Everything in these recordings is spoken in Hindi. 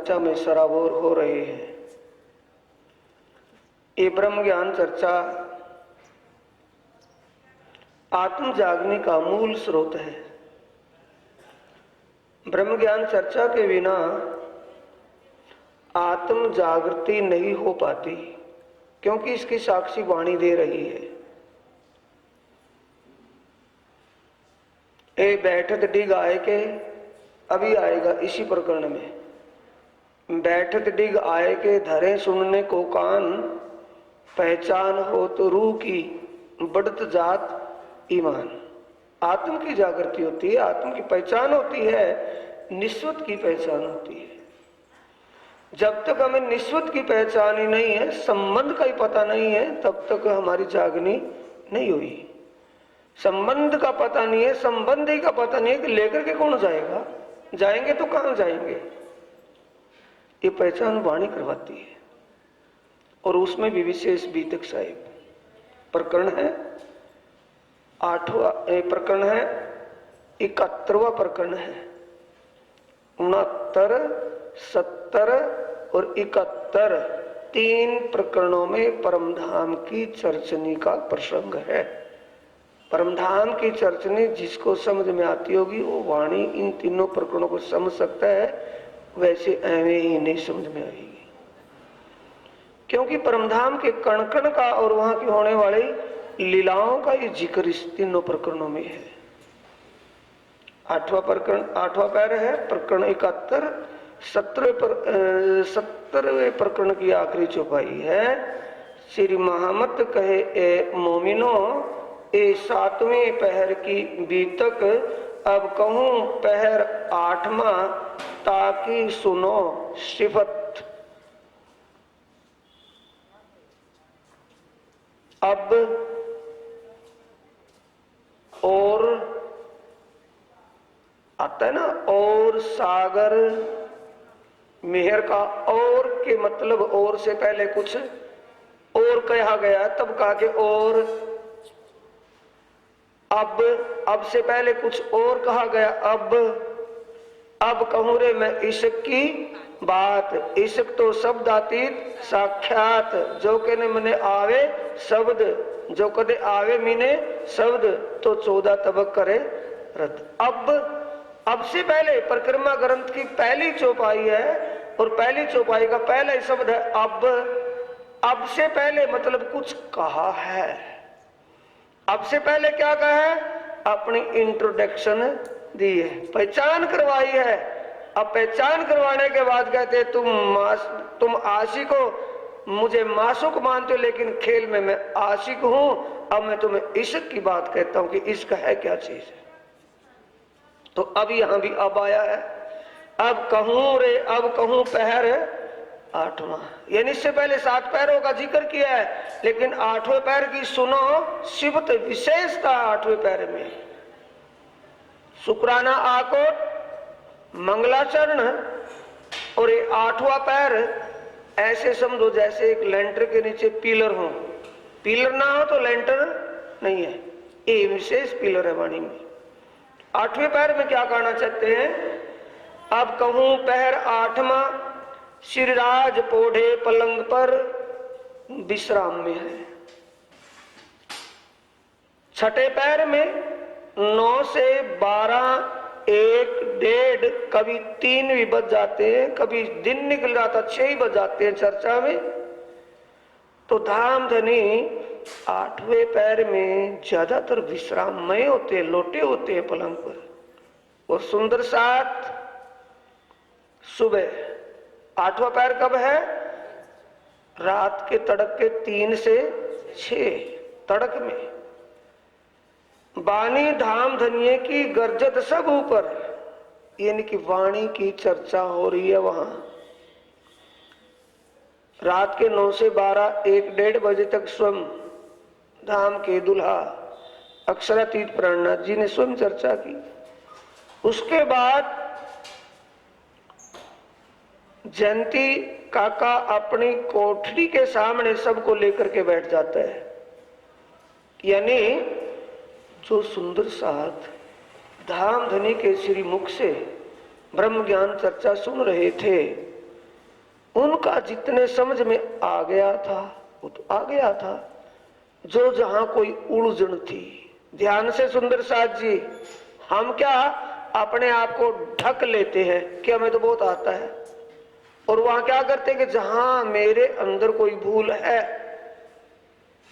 चर्चा में सराबोर हो रहे हैं। ये ब्रह्म ज्ञान चर्चा आत्म जागने का मूल स्रोत है। ब्रह्म ज्ञान चर्चा के बिना आत्म जागृति नहीं हो पाती, क्योंकि इसकी साक्षी वाणी दे रही है। ए बैठत डिग आए के, अभी आएगा इसी प्रकरण में। बैठत डिग आए के धरे सुनने को कान, पहचान हो तो रूह की बढ़त जात ईमान। आत्म की जागृति होती है, आत्म की पहचान होती है, निस्वत की पहचान होती है। जब तक हमें निस्वत की पहचान ही नहीं है, संबंध का ही पता नहीं है, तब तक हमारी जागनी नहीं हुई। संबंध का पता नहीं है, संबंधी का पता नहीं है कि लेकर के कौन जाएगा, जाएंगे तो कहां जाएंगे। ये पहचान वाणी करवाती है। और उसमें भी विशेष बीतक साहिब प्रकरण है, 8वां प्रकरण है, 71वां प्रकरण है। 69, 70 और 71 तीन प्रकरणों में परमधाम की चर्चनी का प्रसंग है। परमधाम की चर्चनी जिसको समझ में आती होगी वो वाणी इन तीनों प्रकरणों को समझ सकता है, वैसे ऐवे ही नहीं समझ में आएगी। क्योंकि परमधाम के कण कण का और वहां की होने वाली लीलाओं का ये जिक्र इस तीनों प्रकरणों में है। 8वां प्रकरण, 8वां पैर है, प्रकरण 71। 70वें प्रकरण की आखिरी चौपाई है। श्री महामत कहे ए मोमिनो, ए 7वें पहर की बीतक, अब कहूं पहर 8वां, ताकि सुनो सिफत। अब और आता है ना, और सागर मेहर का और के मतलब और से पहले कुछ और कहा गया, तब कहा कि और। अब से पहले कुछ और कहा गया, अब कहूं रे मैं इश्क की बात। इश्क तो शब्दातीत साक्षात, जो कहने मने आवे शब्द, जो कदे आवे मीने शब्द, तो 14 तबक करे रत। अब से पहले परिक्रमा ग्रंथ की पहली चौपाई है, और पहली चौपाई का पहला ही शब्द है अब से पहले मतलब कुछ कहा है। अब से पहले क्या कहा है? अपनी इंट्रोडक्शन दी है, पहचान करवाई है। अब पहचान करवाने के बाद कहते तुम आशिक हो, मुझे मासूक मानते हो, लेकिन खेल में मैं आशिक हूं। अब मैं तुम्हें इश्क की बात कहता हूं कि इश्क है क्या चीज है। तो अब यहां भी अब आया है, अब कहूं रे, अब कहूं पहर 8वां, यानी इससे पहले 7 पैरों का जिक्र किया है, लेकिन 8वें पैर की सुनो सिबत विशेषता। 8वें पैर में शुक्राना आकोट, मंगलाचरण, और ये 8वां पैर ऐसे समझो जैसे एक लेंटर के नीचे पिलर हो। पिलर ना हो तो लेंटर नहीं है, ये विशेष पिलर है वाणी में। 8वें पैर में क्या कहना चाहते हैं? अब कहूं पहर 8वां, श्रीराज पोढ़े पलंग पर विश्राम में है। 6ठे पैर में 9 से 12, 1, 1.5, कभी 3 भी बज जाते हैं, कभी दिन निकल जाता 6 ही बज जाते हैं चर्चा में। तो धाम धनी 8वें पैर में ज्यादातर विश्राममय होते हैं, लोटे होते हैं पलंग पर। और सुंदर साथ सुबह 8वां पैर कब है? रात के तड़क के 3 से 6 तड़क में। बानी धाम धनिये की गर्जत सब ऊपर, यानी कि वाणी की चर्चा हो रही है वहां। रात के 9 से 12, 1, 1.5 बजे तक स्वयं धाम के दुल्हा अक्षरातीत प्राणनाथ जी ने स्वयं चर्चा की। उसके बाद जयंती काका अपनी कोठरी के सामने सबको लेकर के बैठ जाता है। यानी जो सुंदर साथ धाम धनी के श्री मुख से ब्रह्म ज्ञान चर्चा सुन रहे थे, उनका जितने समझ में आ गया था वो तो आ गया था, जो जहां कोई उलझन थी। ध्यान से सुंदर साथ जी, हम क्या अपने आप को ढक लेते हैं कि हमें तो बहुत आता है, और वहां क्या करते हैं कि जहां मेरे अंदर कोई भूल है,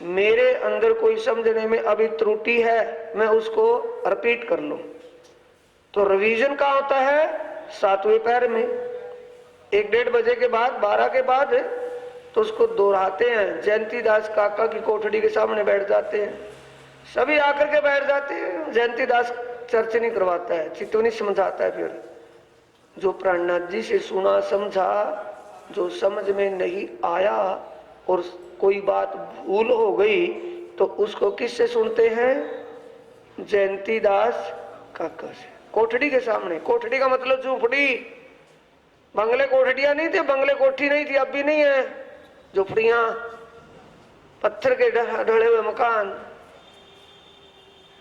मेरे अंदर कोई समझने में अभी त्रुटि है, मैं उसको रिपीट कर लूं। तो रिवीजन कहाँ होता है? 7वें पैर में, 1-1:30 बजे के बाद, 12 के बाद, तो उसको दोहराते हैं। जयंती दास काका की कोठड़ी के सामने बैठ जाते हैं, सभी आकर के बैठ जाते हैं। जयंती दास चर्चा नहीं करवाता है, चितवनी समझाता है। फिर जो प्राणनाथ जी से सुना समझा, जो समझ में नहीं आया और कोई बात भूल हो गई, तो उसको किससे सुनते हैं? जयंती दास काका से, कोठड़ी के सामने। कोठड़ी का मतलब झोपड़ी, बंगले कोठड़ियां नहीं थे, बंगले कोठी नहीं थी, अब भी नहीं है, झोपड़ियां, पत्थर के ढले हुए मकान,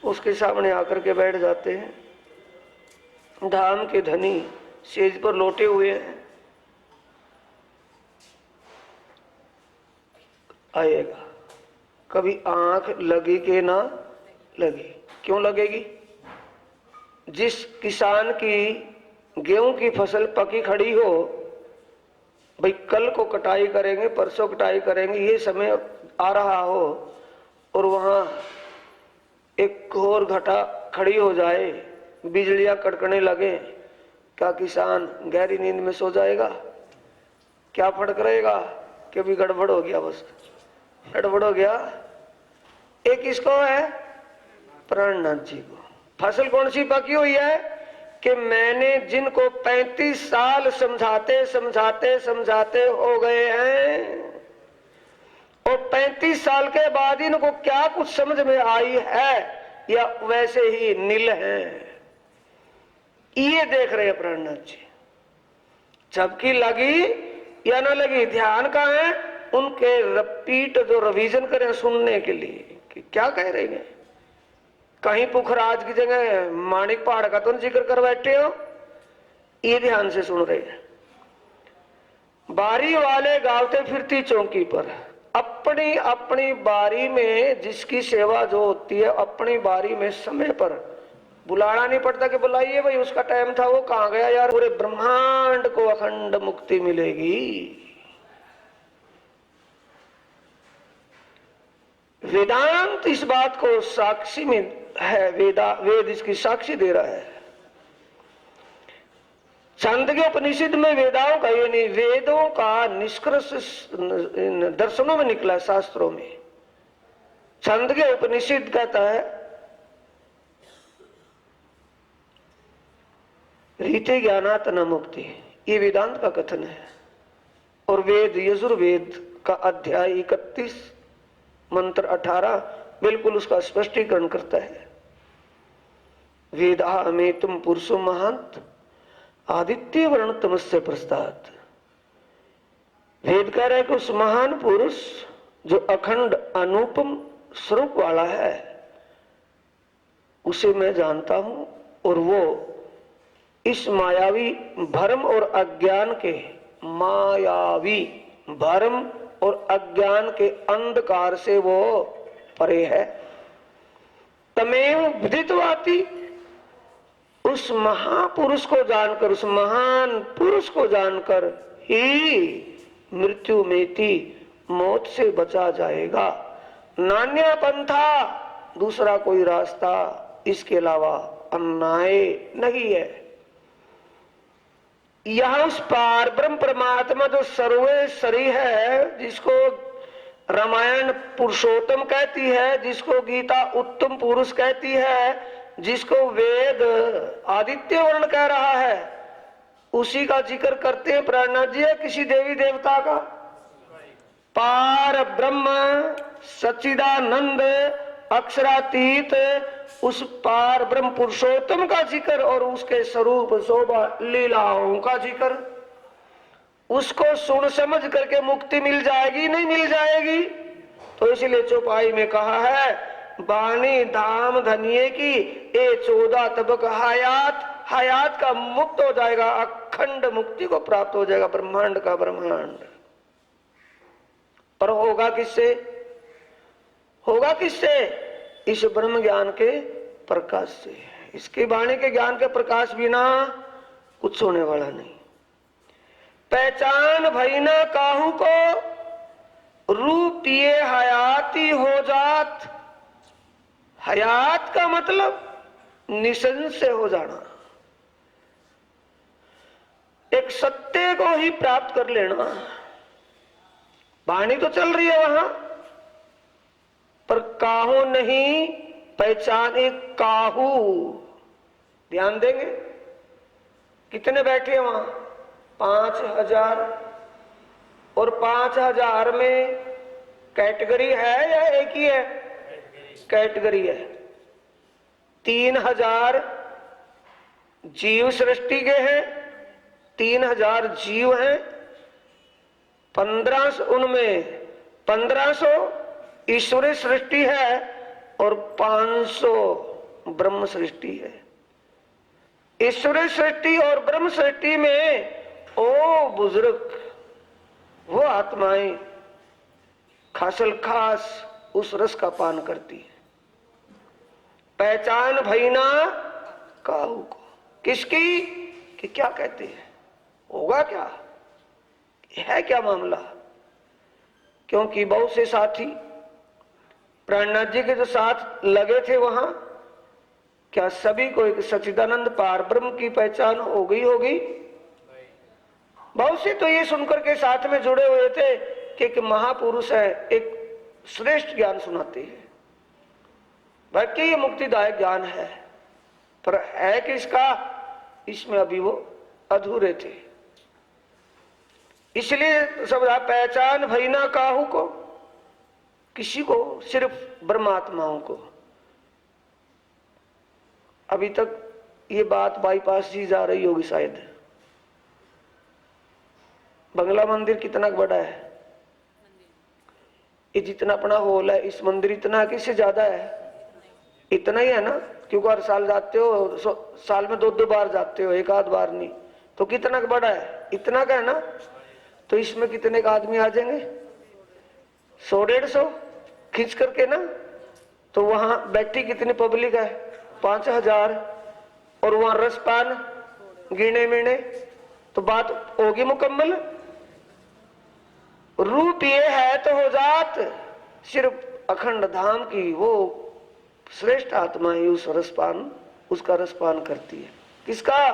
उसके सामने आकर के बैठ जाते हैं। धाम के धनी सेज पर लौटे हुए हैं, आएगा। कभी आंख लगी के ना लगी, क्यों लगेगी? जिस किसान की गेहूं की फसल पकी खड़ी हो, भाई कल को कटाई करेंगे, परसों कटाई करेंगे, ये समय आ रहा हो, और वहां एक घोर घटा खड़ी हो जाए, बिजलियां कड़कने लगे, क्या किसान गहरी नींद में सो जाएगा? क्या फर्क रहेगा कि भी गड़बड़ हो गया, बस गड़बड़ हो गया। एक किसको है? प्राणनाथ जी को। फसल कौन सी पकी हुई है कि मैंने जिनको 35 साल समझाते समझाते समझाते हो गए हैं, और 35 साल के बाद इनको क्या कुछ समझ में आई है या वैसे ही नील है, ये देख रहे हैं प्राणनाथ जी। झपकी लगी या ना लगी, ध्यान का है उनके रिपीट, जो रिवीजन करें सुनने के लिए कि क्या कह रहे हैं। कहीं पुखराज की जगह माणिक पहाड़ का तो जिक्र कर बैठे हो, ये ध्यान से सुन रहे हैं। बारी वाले गावते फिरती चौकी पर, अपनी अपनी बारी में जिसकी सेवा जो होती है, अपनी बारी में समय पर बुलाना नहीं पड़ता कि बुलाइए भाई, उसका टाइम था, वो कहां गया यार। पूरे ब्रह्मांड को अखंड मुक्ति मिलेगी। वेदांत इस बात को साक्षी में है, वेद इसकी साक्षी दे रहा है। छांदोग्य उपनिषद में वेदाओं का, ये नहीं, वेदों का निष्कर्ष दर्शनों में निकला, शास्त्रों में। छांदोग्य उपनिषद कहता है रीते ज्ञानात् न मुक्ति, ये वेदांत का कथन है। और वेद यजुर्वेद का अध्याय 31 मंत्र 18 बिल्कुल उसका स्पष्टीकरण करता है। वेदा में तुम पुरुषो महांत आदित्य वर्ण तमस्य प्रस्ताद। वेद कह रहा है कि उस महान पुरुष जो अखंड अनुपम स्वरूप वाला है, उसे मैं जानता हूं, और वो इस मायावी भ्रम और अज्ञान के, मायावी भ्रम और अज्ञान के अंधकार से वो परे है। तमेव विदितवाति, उस महापुरुष को जानकर, उस महान पुरुष को जानकर ही मृत्यु मेति, मौत से बचा जाएगा। नान्या पंथा, दूसरा कोई रास्ता इसके अलावा अन्याय नहीं है। यहां उस पार ब्रह्म परमात्मा जो सर्वेश्वरी है, जिसको रामायण पुरुषोत्तम कहती है, जिसको गीता उत्तम पुरुष कहती है, जिसको वेद आदित्य वर्ण कह रहा है, उसी का जिक्र करते हैं प्राणनाथ जी। है किसी देवी देवता का? पार ब्रह्म सच्चिदानंद अक्षरातीत उस पार ब्रह्म पुरुषोत्तम का जिक्र, और उसके स्वरूप शोभा लीलाओं का जिक्र। उसको सुन समझ करके मुक्ति मिल जाएगी, नहीं मिल जाएगी? तो इसलिए चौपाई में कहा है, बानी धाम धनिये की ए 14 तबक हयात, हयात का मुक्त हो जाएगा, अखंड मुक्ति को प्राप्त हो जाएगा, ब्रह्मांड का ब्रह्मांड। पर होगा किससे? होगा किससे? इस ब्रह्म ज्ञान के प्रकाश से। इसकी वाणी के ज्ञान के प्रकाश बिना कुछ होने वाला नहीं। पहचान भईना काहू को, रूपिये हयाती हो जात। हयात का मतलब निसंशय से हो जाना, एक सत्य को ही प्राप्त कर लेना। वाणी तो चल रही है वहां, पर काहू नहीं, पहचान एक काहू। ध्यान देंगे, कितने बैठे हैं वहां? 5000। और 5000 में कैटेगरी है या एक ही है? कैटेगरी है। 3000 जीव सृष्टि के हैं, 3000 जीव हैं, 1500 उनमें 1500 ईश्वरी सृष्टि है और 500 ब्रह्म सृष्टि है। ईश्वरी सृष्टि और ब्रह्म सृष्टि में ओ बुजुर्ग, वो आत्माएं खासल खास उस रस का पान करती है। पहचान भईना काहू को, किसकी? कि क्या कहते हैं, होगा क्या, है क्या मामला? क्योंकि बहुत से साथी प्राणनाथ जी के जो साथ लगे थे वहां, क्या सभी को एक सच्चिदानंद पार ब्रह्म की पहचान हो गई होगी? बहुत से तो ये सुनकर के साथ में जुड़े हुए थे कि एक महापुरुष है, एक श्रेष्ठ ज्ञान सुनाते हैं, बाकी ये मुक्तिदायक ज्ञान है, पर है किसका? इसमें अभी वो अधूरे थे। इसलिए सब पहचान भईना काहू को, किसी को, सिर्फ ब्रह्मात्माओं को। अभी तक ये बात बाईपास ही जा रही होगी शायद। बंगला मंदिर कितना बड़ा है? ये जितना अपना हॉल है, इस मंदिर इतना है कि इससे ज्यादा है? इतना ही है ना, क्योंकि हर साल जाते हो, साल में 2-2 बार जाते हो, एक आध बार नहीं, तो कितना बड़ा है? इतना का है ना। तो इसमें कितने का आदमी आ जाएंगे? 100-150 खींच करके ना। तो वहां बैठी कितनी पब्लिक है? 5000। और वहां रसपान गिने मिने, तो बात होगी मुकम्मल। रूप ये है तो हो जात, सिर्फ अखंड धाम की वो श्रेष्ठ आत्मा ही उस रसपान, उसका रसपान करती है। किसका?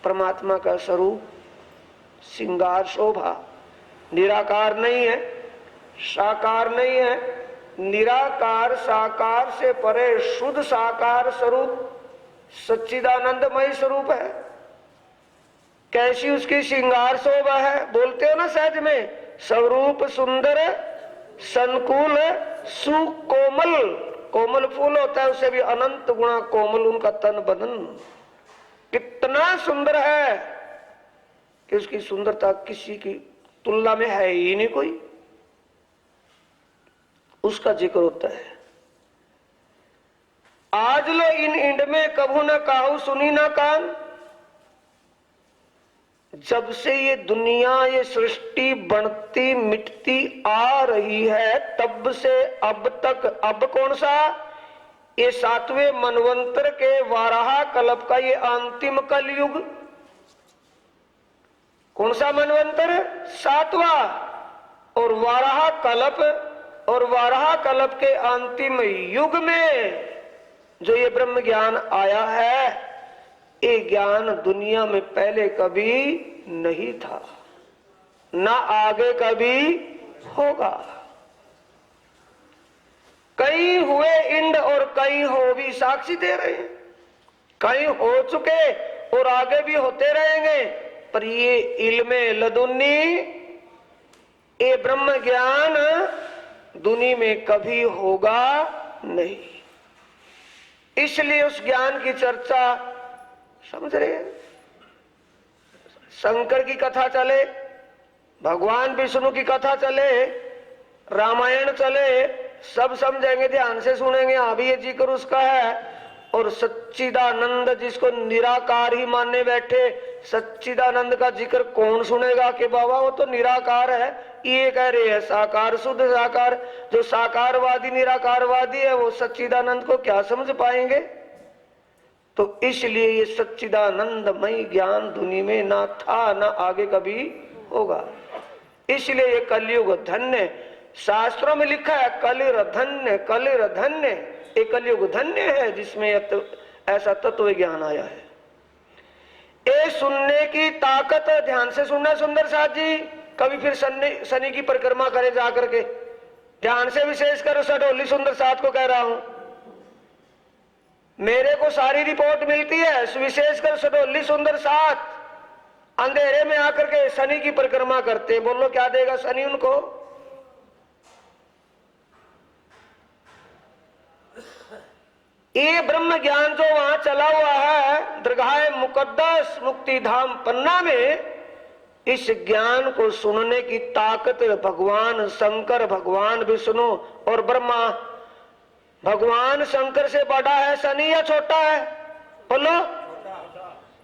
परमात्मा का स्वरूप, श्रृंगार शोभा। निराकार नहीं है, साकार नहीं है, निराकार साकार से परे शुद्ध साकार स्वरूप सच्चिदानंदमय स्वरूप है। कैसी उसकी श्रृंगार शोभा है? बोलते हो ना सहज में, स्वरूप सुंदर संकुल सुकोमल। कोमल फूल होता है, उसे भी अनंत गुणा कोमल उनका तन बदन। कितना सुंदर है कि उसकी सुंदरता किसी की तुलना में है ही नहीं कोई। उसका जिक्र होता है। आज लो इन इंड में कभू न काहू सुनी ना कान। जब से ये दुनिया, ये सृष्टि बढ़ती मिटती आ रही है, तब से अब तक, अब कौन सा? ये 7वें मनवंतर के वाराह कल्प का ये अंतिम कलयुग। कौन सा मनवंतर? 7वां। और वाराह कल्प, और वाराह कल्प के अंतिम युग में जो ये ब्रह्म ज्ञान आया है, ये ज्ञान दुनिया में पहले कभी नहीं था, ना आगे कभी होगा। कई हुए इंड और कई हो भी साक्षी दे रहे हैं, कई हो चुके और आगे भी होते रहेंगे। पर ये इल्मे लदुन्नी, ये ब्रह्म ज्ञान दुनिया में कभी होगा नहीं। इसलिए उस ज्ञान की चर्चा, समझ रहे हैं, शंकर की कथा चले, भगवान विष्णु की कथा चले, रामायण चले, सब समझेंगे, ध्यान से सुनेंगे, हाँ भी ये जिक्र उसका है। और सच्चिदानंद जिसको निराकार ही मानने बैठे, सच्चिदानंद का जिक्र कौन सुनेगा कि बाबा वो तो निराकार है, ये कह रहे हैं साकार शुद्ध साकार। जो साकारवादी निराकारवादी है वो सच्चिदानंद को क्या समझ पाएंगे? तो इसलिए ये सच्चिदानंदमय ज्ञान दुनिया में ना था ना आगे कभी होगा। इसलिए ये कलयुग धन्य, शास्त्रों में लिखा है कलिर धन्य, कलिर धन्य। ये कलयुग धन्य है जिसमें ऐसा तत्व ज्ञान आया है। ये सुनने की ताकत, ध्यान से सुनना सुंदर साथ जी। कभी फिर शनि की परिक्रमा करे जाकर के, ध्यान से विशेषकर सडोली सुंदर साथ को कह रहा हूं। मेरे को सारी रिपोर्ट मिलती है, विशेषकर सडोली सुंदर साथ अंधेरे में आकर के शनि की परिक्रमा करते। बोलो क्या देगा शनि उनको? ये ब्रह्म ज्ञान जो वहां चला हुआ है दरगाह मुकद्दस मुक्ति धाम पन्ना में, इस ज्ञान को सुनने की ताकत भगवान शंकर, भगवान विष्णु और ब्रह्मा। भगवान शंकर से बड़ा है शनि या छोटा है? बोलो।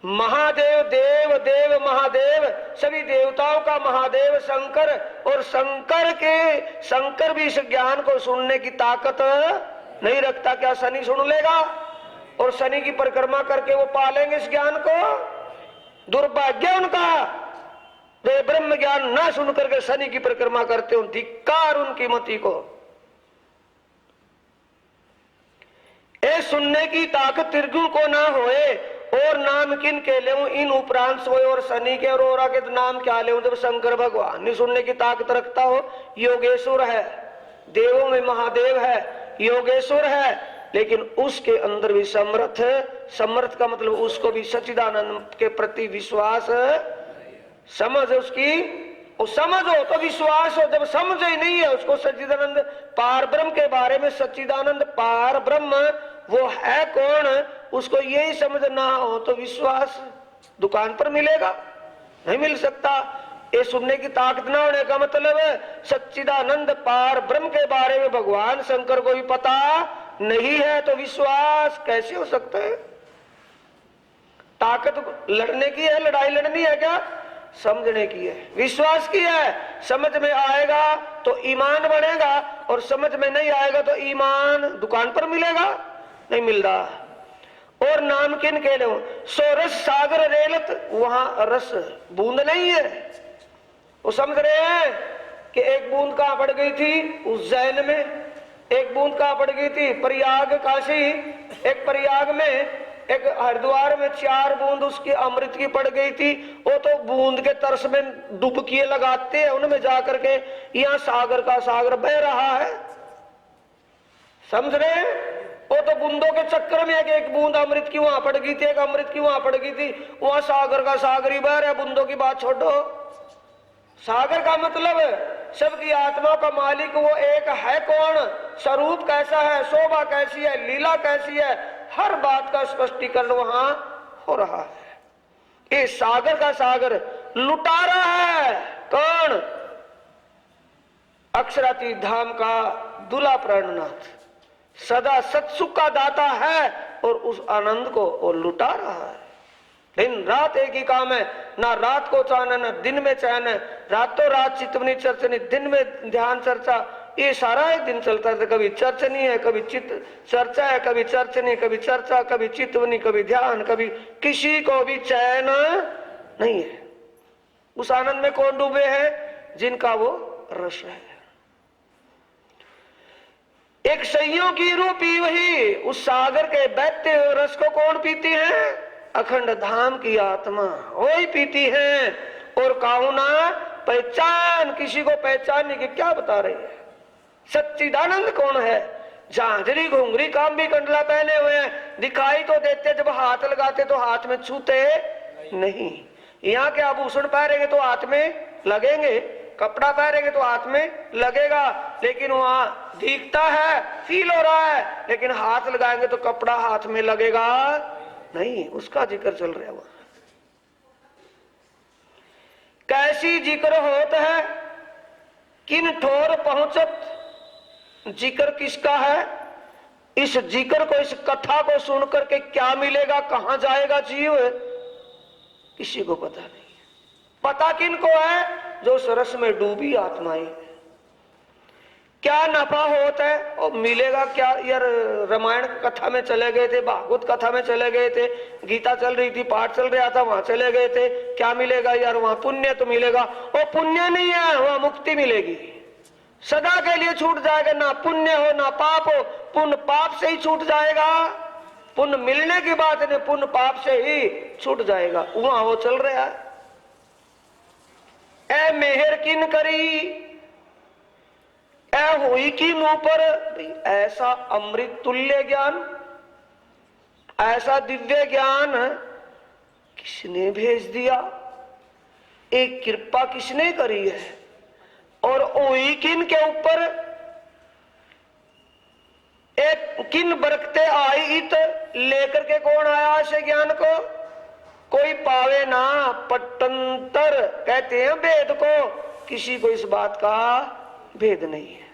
महादेव, देव देव महादेव, सभी देवताओं का महादेव शंकर, और शंकर भी इस ज्ञान को सुनने की ताकत नहीं रखता। क्या शनि सुन लेगा? और शनि की परिक्रमा करके वो पालेंगे इस ज्ञान को? दुर्भाग्य उनका जो ब्रह्म ज्ञान ना सुन करके शनि की परिक्रमा करते हो, धिक्कार उनकी मति को। ए सुनने की ताकत त्रिगुण को ना होए और नाम किन के ले इन उपरांत सोए, और शनि के और आगे नाम क्या ले जब शंकर भगवान नहीं सुनने की ताकत रखता हो। योगेश्वर है, देवों में महादेव है, योगेश्वर है, लेकिन उसके अंदर भी समर्थ है। समर्थ का मतलब उसको भी सच्चिदानंद के प्रति विश्वास, समझ उसकी, और समझ हो तो विश्वास हो। जब समझ ही नहीं है उसको सच्चिदानंद पार ब्रह्म के बारे में, सच्चिदानंद पार ब्रह्म वो है कौन, उसको यही समझ ना हो तो विश्वास दुकान पर मिलेगा? नहीं मिल सकता। ये सुनने की ताकत ना होने का मतलब है सच्चिदानंद पार ब्रह्म के बारे में भगवान शंकर को भी पता नहीं है, तो विश्वास कैसे हो सकता है? ताकत लड़ने की है, लड़ाई लड़नी है क्या? समझने की है, विश्वास की है। समझ में आएगा तो ईमान बनेगा, और समझ में नहीं आएगा तो ईमान दुकान पर मिलेगा? नहीं मिल रहा। और नाम किन के लो सो रस सागर रेलत, वहां रस बूंद नहीं है। वो समझ रहे हैं कि एक बूंद कहां पड़ गई थी? उज्जैन में। एक बूंद कहां पड़ गई थी? प्रयाग काशी। एक प्रयाग में, एक हरिद्वार में 4 बूंद उसकी अमृत की पड़ गई थी। वो तो बूंद के तरस में डुबकियां लगाते हैं उनमें जाकर के, यहाँ सागर का सागर बह रहा है। समझ रहे हैं? वो तो बूंदों के चक्कर में है कि एक बूंद अमृत की वहां पड़ गई थी, एक अमृत की वहां पड़ गई थी, वहां सागर का सागर ही बह रहा है। बूंदों की बात छोड़ो। सागर का मतलब सबकी आत्मा का मालिक वो एक है कौन, स्वरूप कैसा है, शोभा कैसी है, लीला कैसी है, हर बात का स्पष्टीकरण वहां हो रहा है। ये सागर का सागर लुटा रहा है कौन? अक्षरातीत धाम का दूल्हा प्राणनाथ, सदा सत्सुख का दाता है, और उस आनंद को वो लुटा रहा है। दिन रात एक ही काम है, ना रात को चैन है, ना दिन में चैन है। रातों रात चितवनी चर्चनी, दिन में ध्यान चर्चा, ये सारा एक दिन चलता है। कभी चर्चनी है, कभी चित चर्चा है, कभी चर्चनी, कभी चर्चा, कभी चितवनी, कभी ध्यान, कभी किसी को भी चैन नहीं है। उस आनंद में कौन डूबे हैं? जिनका वो रस है। एक सैयों की रूपी वही उस सागर के बहते हुए रस को कौन पीती है? अखंड धाम की आत्मा वही पीती है। और काउना पहचान, किसी को पहचानने की क्या बता रही है? सच्चिदानंद कौन है? झांझरी घुंघरी काम भी कंडला पहने हुए हैं, दिखाई तो देते, जब हाथ लगाते तो हाथ में छूते नहीं। यहाँ के आभूषण पहनेंगे तो हाथ में लगेंगे, कपड़ा पहनेंगे तो हाथ में लगेगा, लेकिन वहां दिखता है, फील हो रहा है, लेकिन हाथ लगाएंगे तो कपड़ा हाथ में लगेगा नहीं। उसका जिक्र चल रहा है वहां। कैसी जिक्र होत है, किन ठोर पहुंचत, जिक्र किसका है? इस जिक्र को, इस कथा को सुनकर के क्या मिलेगा? कहां जाएगा जीव? किसी को पता नहीं। पता किनको है? जो उस रस में डूबी आत्माएं। क्या नफा होता है और मिलेगा क्या? यार रामायण कथा में चले गए थे, भागवत कथा में चले गए थे, गीता चल रही थी, पाठ चल रहा था, वहां चले गए थे, क्या मिलेगा यार? वहां पुण्य तो मिलेगा। वो पुण्य नहीं है, वहां मुक्ति मिलेगी, सदा के लिए छूट जाएगा। ना पुण्य हो ना पाप हो, पुण्य पाप से ही छूट जाएगा। पुण्य मिलने की बात नहीं, पुण्य पाप से ही छूट जाएगा। वहां वो चल रहा है। ए मेहर किन करी, ए हुई किन ऊपर। ऐसा अमृत तुल्य ज्ञान, ऐसा दिव्य ज्ञान किसने भेज दिया? एक कृपा किसने करी है? और हुई किन के ऊपर? एक किन बरकते आई इत, लेकर के कौन आया ऐसे ज्ञान को? कोई पावे ना पटंतर, कहते हैं भेद को, किसी को इस बात का भेद नहीं है।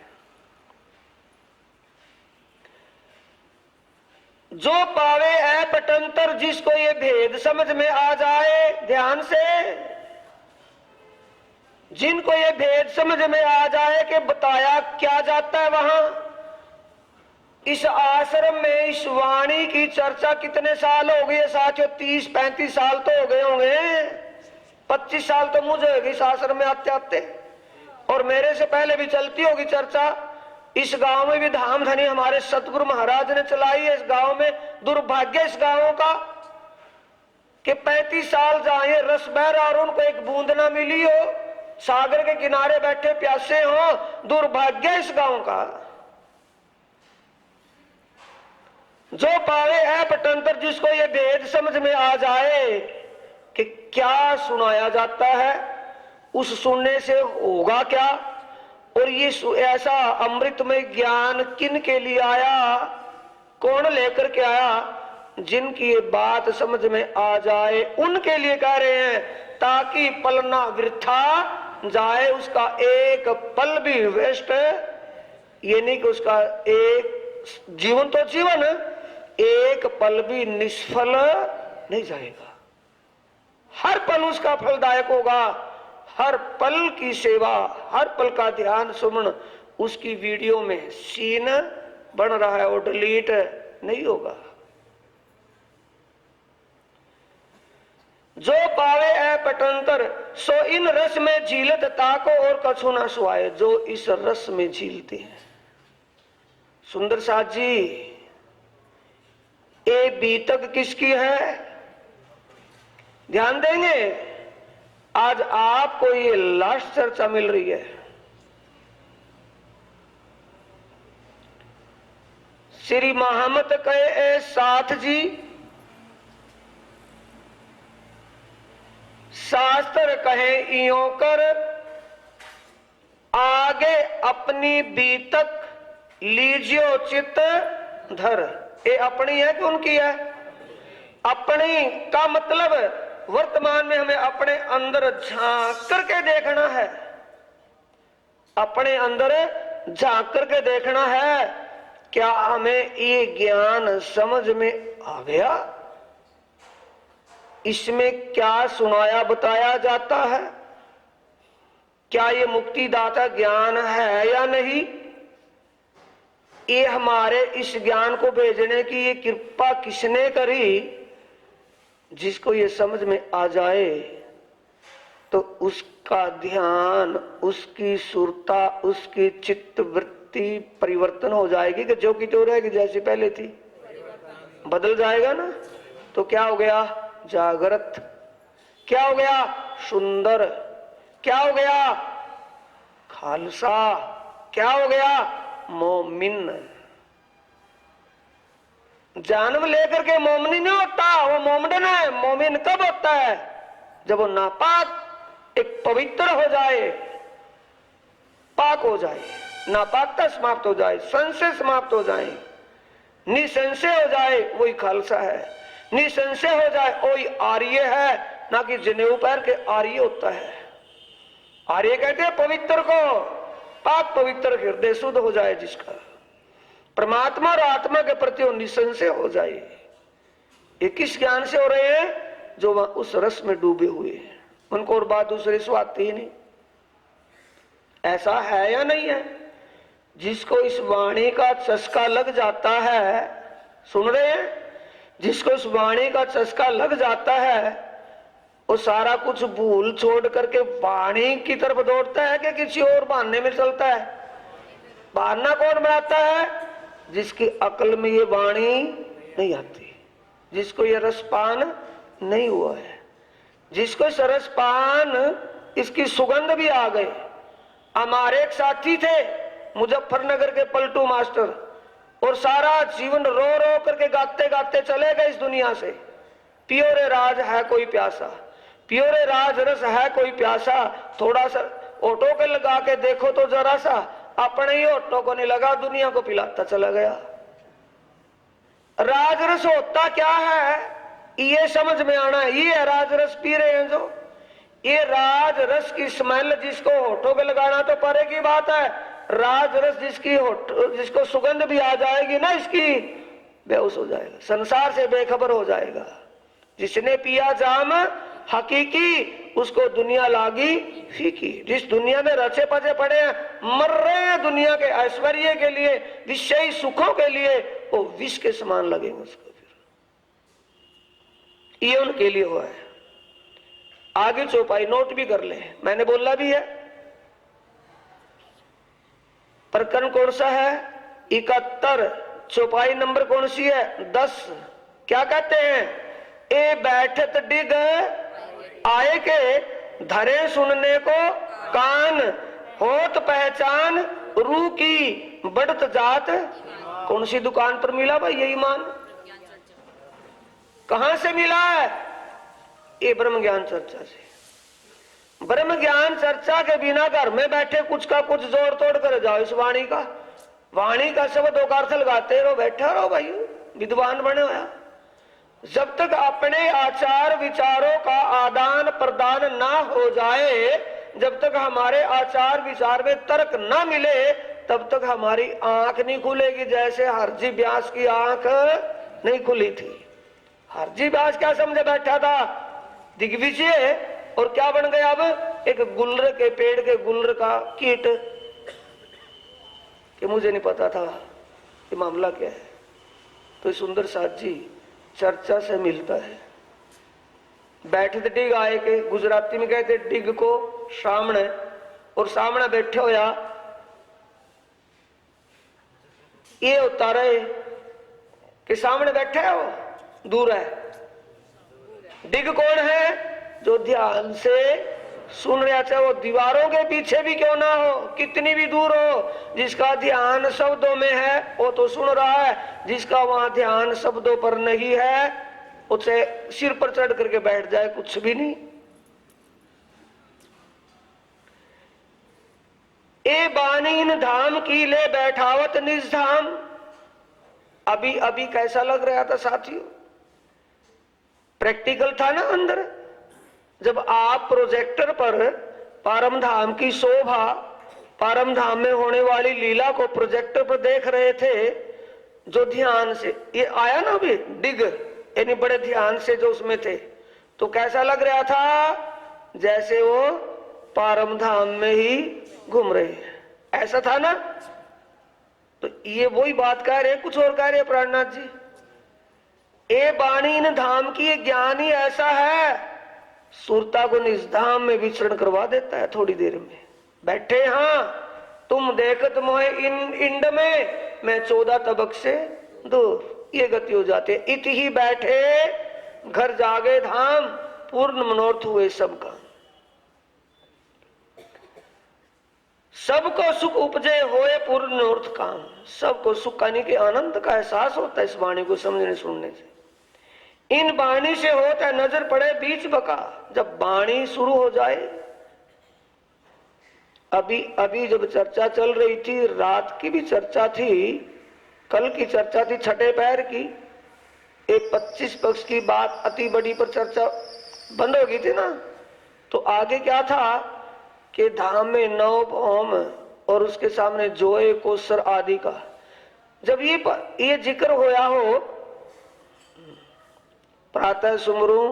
जो पावे है पटंतर, जिसको ये भेद समझ में आ जाए, ध्यान से, जिनको ये भेद समझ में आ जाए कि बताया क्या जाता है वहां। इस आश्रम में इस वाणी की चर्चा कितने साल हो गई है साथियों? 30-35 साल तो हो गए होंगे। 25 साल तो मुझे हो गई इस आश्रम में आते आते, और मेरे से पहले भी चलती होगी चर्चा। इस गांव में भी धाम धनी हमारे सतगुरु महाराज ने चलाई है। इस गांव में दुर्भाग्य इस गांव का कि 35 साल जाए रस बह रहा और उनको एक बूंद ना मिली हो, सागर के किनारे बैठे प्यासे हो। दुर्भाग्य इस गांव का। जो पावे है पटंतर, जिसको ये भेद समझ में आ जाए कि क्या सुनाया जाता है, उस सुनने से होगा क्या, और ये ऐसा अमृतमय ज्ञान किन के लिए आया, कौन लेकर के आया? जिनकी ये बात समझ में आ जाए उनके लिए कह रहे हैं, ताकि पल ना वृथा जाए, उसका एक पल भी वेस्ट, ये नहीं कि उसका एक जीवन तो जीवन, एक पल भी निष्फल नहीं जाएगा। हर पल उसका फलदायक होगा। हर पल की सेवा, हर पल का ध्यान सुमन उसकी वीडियो में सीन बन रहा है, वो डिलीट नहीं होगा। जो पावे है पटंतर, सो इन रस में झीलत ताको और कछु ना सुआए। जो इस रस में झीलते हैं। सुंदर साथ जी, ये बीतक किसकी है? ध्यान देंगे। आज आपको ये लास्ट चर्चा मिल रही है। श्री महामत कहे साथ जी, शास्त्र कहे इयों कर, आगे अपनी बीतक लीजियो चित धर। ये अपनी है कि उनकी है? अपनी का मतलब वर्तमान में हमें अपने अंदर झांक करके देखना है। अपने अंदर झांक करके देखना है, क्या हमें ये ज्ञान समझ में आ गया? इसमें क्या सुनाया बताया जाता है? क्या ये मुक्तिदाता ज्ञान है या नहीं? ये हमारे इस ज्ञान को भेजने की ये कृपा किसने करी? जिसको ये समझ में आ जाए तो उसका ध्यान, उसकी सुरता, उसकी चित्त वृत्ति परिवर्तन हो जाएगी कि जो की तो रहेगी जैसी पहले थी, बदल जाएगा ना। तो क्या हो गया? जागृत। क्या हो गया? सुंदर। क्या हो गया? खालसा। क्या हो गया? मोमिन। जन्म लेकर के मोमिन नहीं होता, वो मोमिन है। मोमिन कब होता है? जब वो नापाक एक पवित्र हो जाए, पाक हो जाए, नापाकता समाप्त हो जाए, संशय समाप्त हो जाए, निसंशय हो जाए, वही खालसा है। निसंशय हो जाए वही आर्य है, ना कि जनेऊ पैर के आर्य होता है। आर्य कहते हैं पवित्र को, पाक पवित्र हृदय शुद्ध हो जाए, जिसका परमात्मा और आत्मा के प्रति निसंशय हो जाए। ये किस ज्ञान से हो रहे हैं? जो वहां उस रस में डूबे हुए हैं, उनको और बात दूसरी स्वाती ही नहीं। ऐसा है या नहीं है? जिसको इस वाणी का चस्का लग जाता है, सुन रहे हैं, जिसको इस वाणी का चस्का लग जाता है, वो सारा कुछ भूल छोड़ करके वाणी की तरफ दौड़ता है कि किसी और बहाने में चलता है? बहाना कौन बनाता है? जिसकी अकल में ये वाणी नहीं आती, जिसको ये रसपान नहीं हुआ है, जिसको इस रसपान इसकी सुगंध भी आ गई। हमारे एक साथी थे मुजफ्फरनगर के पलटू मास्टर, और सारा जीवन रो रो करके गाते गाते चले गए इस दुनिया से। पियो रे राज है कोई प्यासा, पियो रे राज रस है कोई प्यासा, थोड़ा सा ऑटो के लगा के देखो तो जरा सा, अपने ही ऑटो को नहीं लगा, दुनिया को पिलाता चला गया। राजरस होता क्या है ये समझ में आना है। ये है राजरस पी रहे हैं जो, ये राजरस की स्मेल जिसको होठों पे लगाना तो परे की बात है, राजरस जिसको सुगंध भी आ जाएगी ना इसकी, बेहोश हो जाएगा, संसार से बेखबर हो जाएगा। जिसने पिया जाम हकीकी, उसको दुनिया लागी फीकी। जिस दुनिया में रचे पचे पड़े हैं, मर रहे हैं दुनिया के ऐश्वर्य के लिए, विषयी सुखों के लिए, वो विष के समान लगेंगे उसको। फिर ये उनके लिए हुआ है। आगे चौपाई नोट भी कर ले, मैंने बोला भी है। प्रकरण कौन सा है? 71। चौपाई नंबर कौन सी है? 10। क्या कहते हैं? ए बैठत डिग आए के, धरे सुनने को कान, होत पहचान रू की बढ़त जात। कौन सी दुकान पर मिला भाई ये ईमान? कहां से मिला है? ये ब्रह्म ज्ञान चर्चा से। ब्रह्म ज्ञान चर्चा के बिना घर में बैठे कुछ का कुछ जोड़ तोड़ कर जाओ इस वाणी का शब्दों का अर्थ लगाते रहो, बैठा रहो भाई, विद्वान बने होया। जब तक अपने आचार विचारों का आदान प्रदान ना हो जाए, जब तक हमारे आचार विचार में तर्क ना मिले, तब तक हमारी आंख नहीं खुलेगी। जैसे हरजी व्यास की आंख नहीं खुली थी। हरजी व्यास क्या समझे बैठा था? दिग्विजय, और क्या बन गया अब? एक गुल्र के पेड़ के गुल्र का कीट। कि मुझे नहीं पता था ये मामला क्या है। तो सुंदर साथ जी चर्चा से मिलता है। बैठे थे डिग आए के, गुजराती में कहते डिग को सामने, और सामने बैठे हो या ये होता रहे कि सामने बैठे हो, दूर है। डिग कौन है? जो ध्यान से सुन रहा, चाहे वो दीवारों के पीछे भी क्यों ना हो, कितनी भी दूर हो, जिसका ध्यान शब्दों में है वो तो सुन रहा है। जिसका वहां ध्यान शब्दों पर नहीं है, उसे सिर पर चढ़ करके बैठ जाए कुछ भी नहीं। ए बानीन धाम की ले बैठावत निज धाम। अभी अभी कैसा लग रहा था साथियों? प्रैक्टिकल था ना अंदर। जब आप प्रोजेक्टर पर परम धाम की शोभा, परम धाम में होने वाली लीला को प्रोजेक्टर पर देख रहे थे, जो ध्यान से ये आया ना अभी डिग, यानी बड़े ध्यान से जो उसमें थे, तो कैसा लग रहा था? जैसे वो परम धाम में ही घूम रहे हैं, ऐसा था ना। तो ये वही बात कह रहे, कुछ और कह रहे प्राणनाथ जी। ए बाणी इन धाम की ये ज्ञान ही ऐसा है, सुरता को निज धाम में विचरण करवा देता है थोड़ी देर में। बैठे हाँ तुम देखत मोहे इंड में, मैं 14 तबक से दूर, ये गति हो जाते। इत ही बैठे घर जागे धाम, पूर्ण मनोरथ हुए सबका। सबको सुख उपजे होए पूर्ण मनोरथ काम। सबको सुख यानी कि आनंद का एहसास होता है इस वाणी को समझने सुनने से। इन वाणी से होता है नजर पड़े बीच बका। जब वाणी शुरू हो जाए, अभी अभी जब चर्चा चल रही थी, रात की भी चर्चा थी, कल की चर्चा थी छठे पैर की, एक 25 पक्ष की बात अति बड़ी पर चर्चा बंद हो गई थी ना। तो आगे क्या था कि धाम में 9 ओम और उसके सामने जोए कोसर आदि का जब ये जिक्र होया हो, प्रातः सुमरू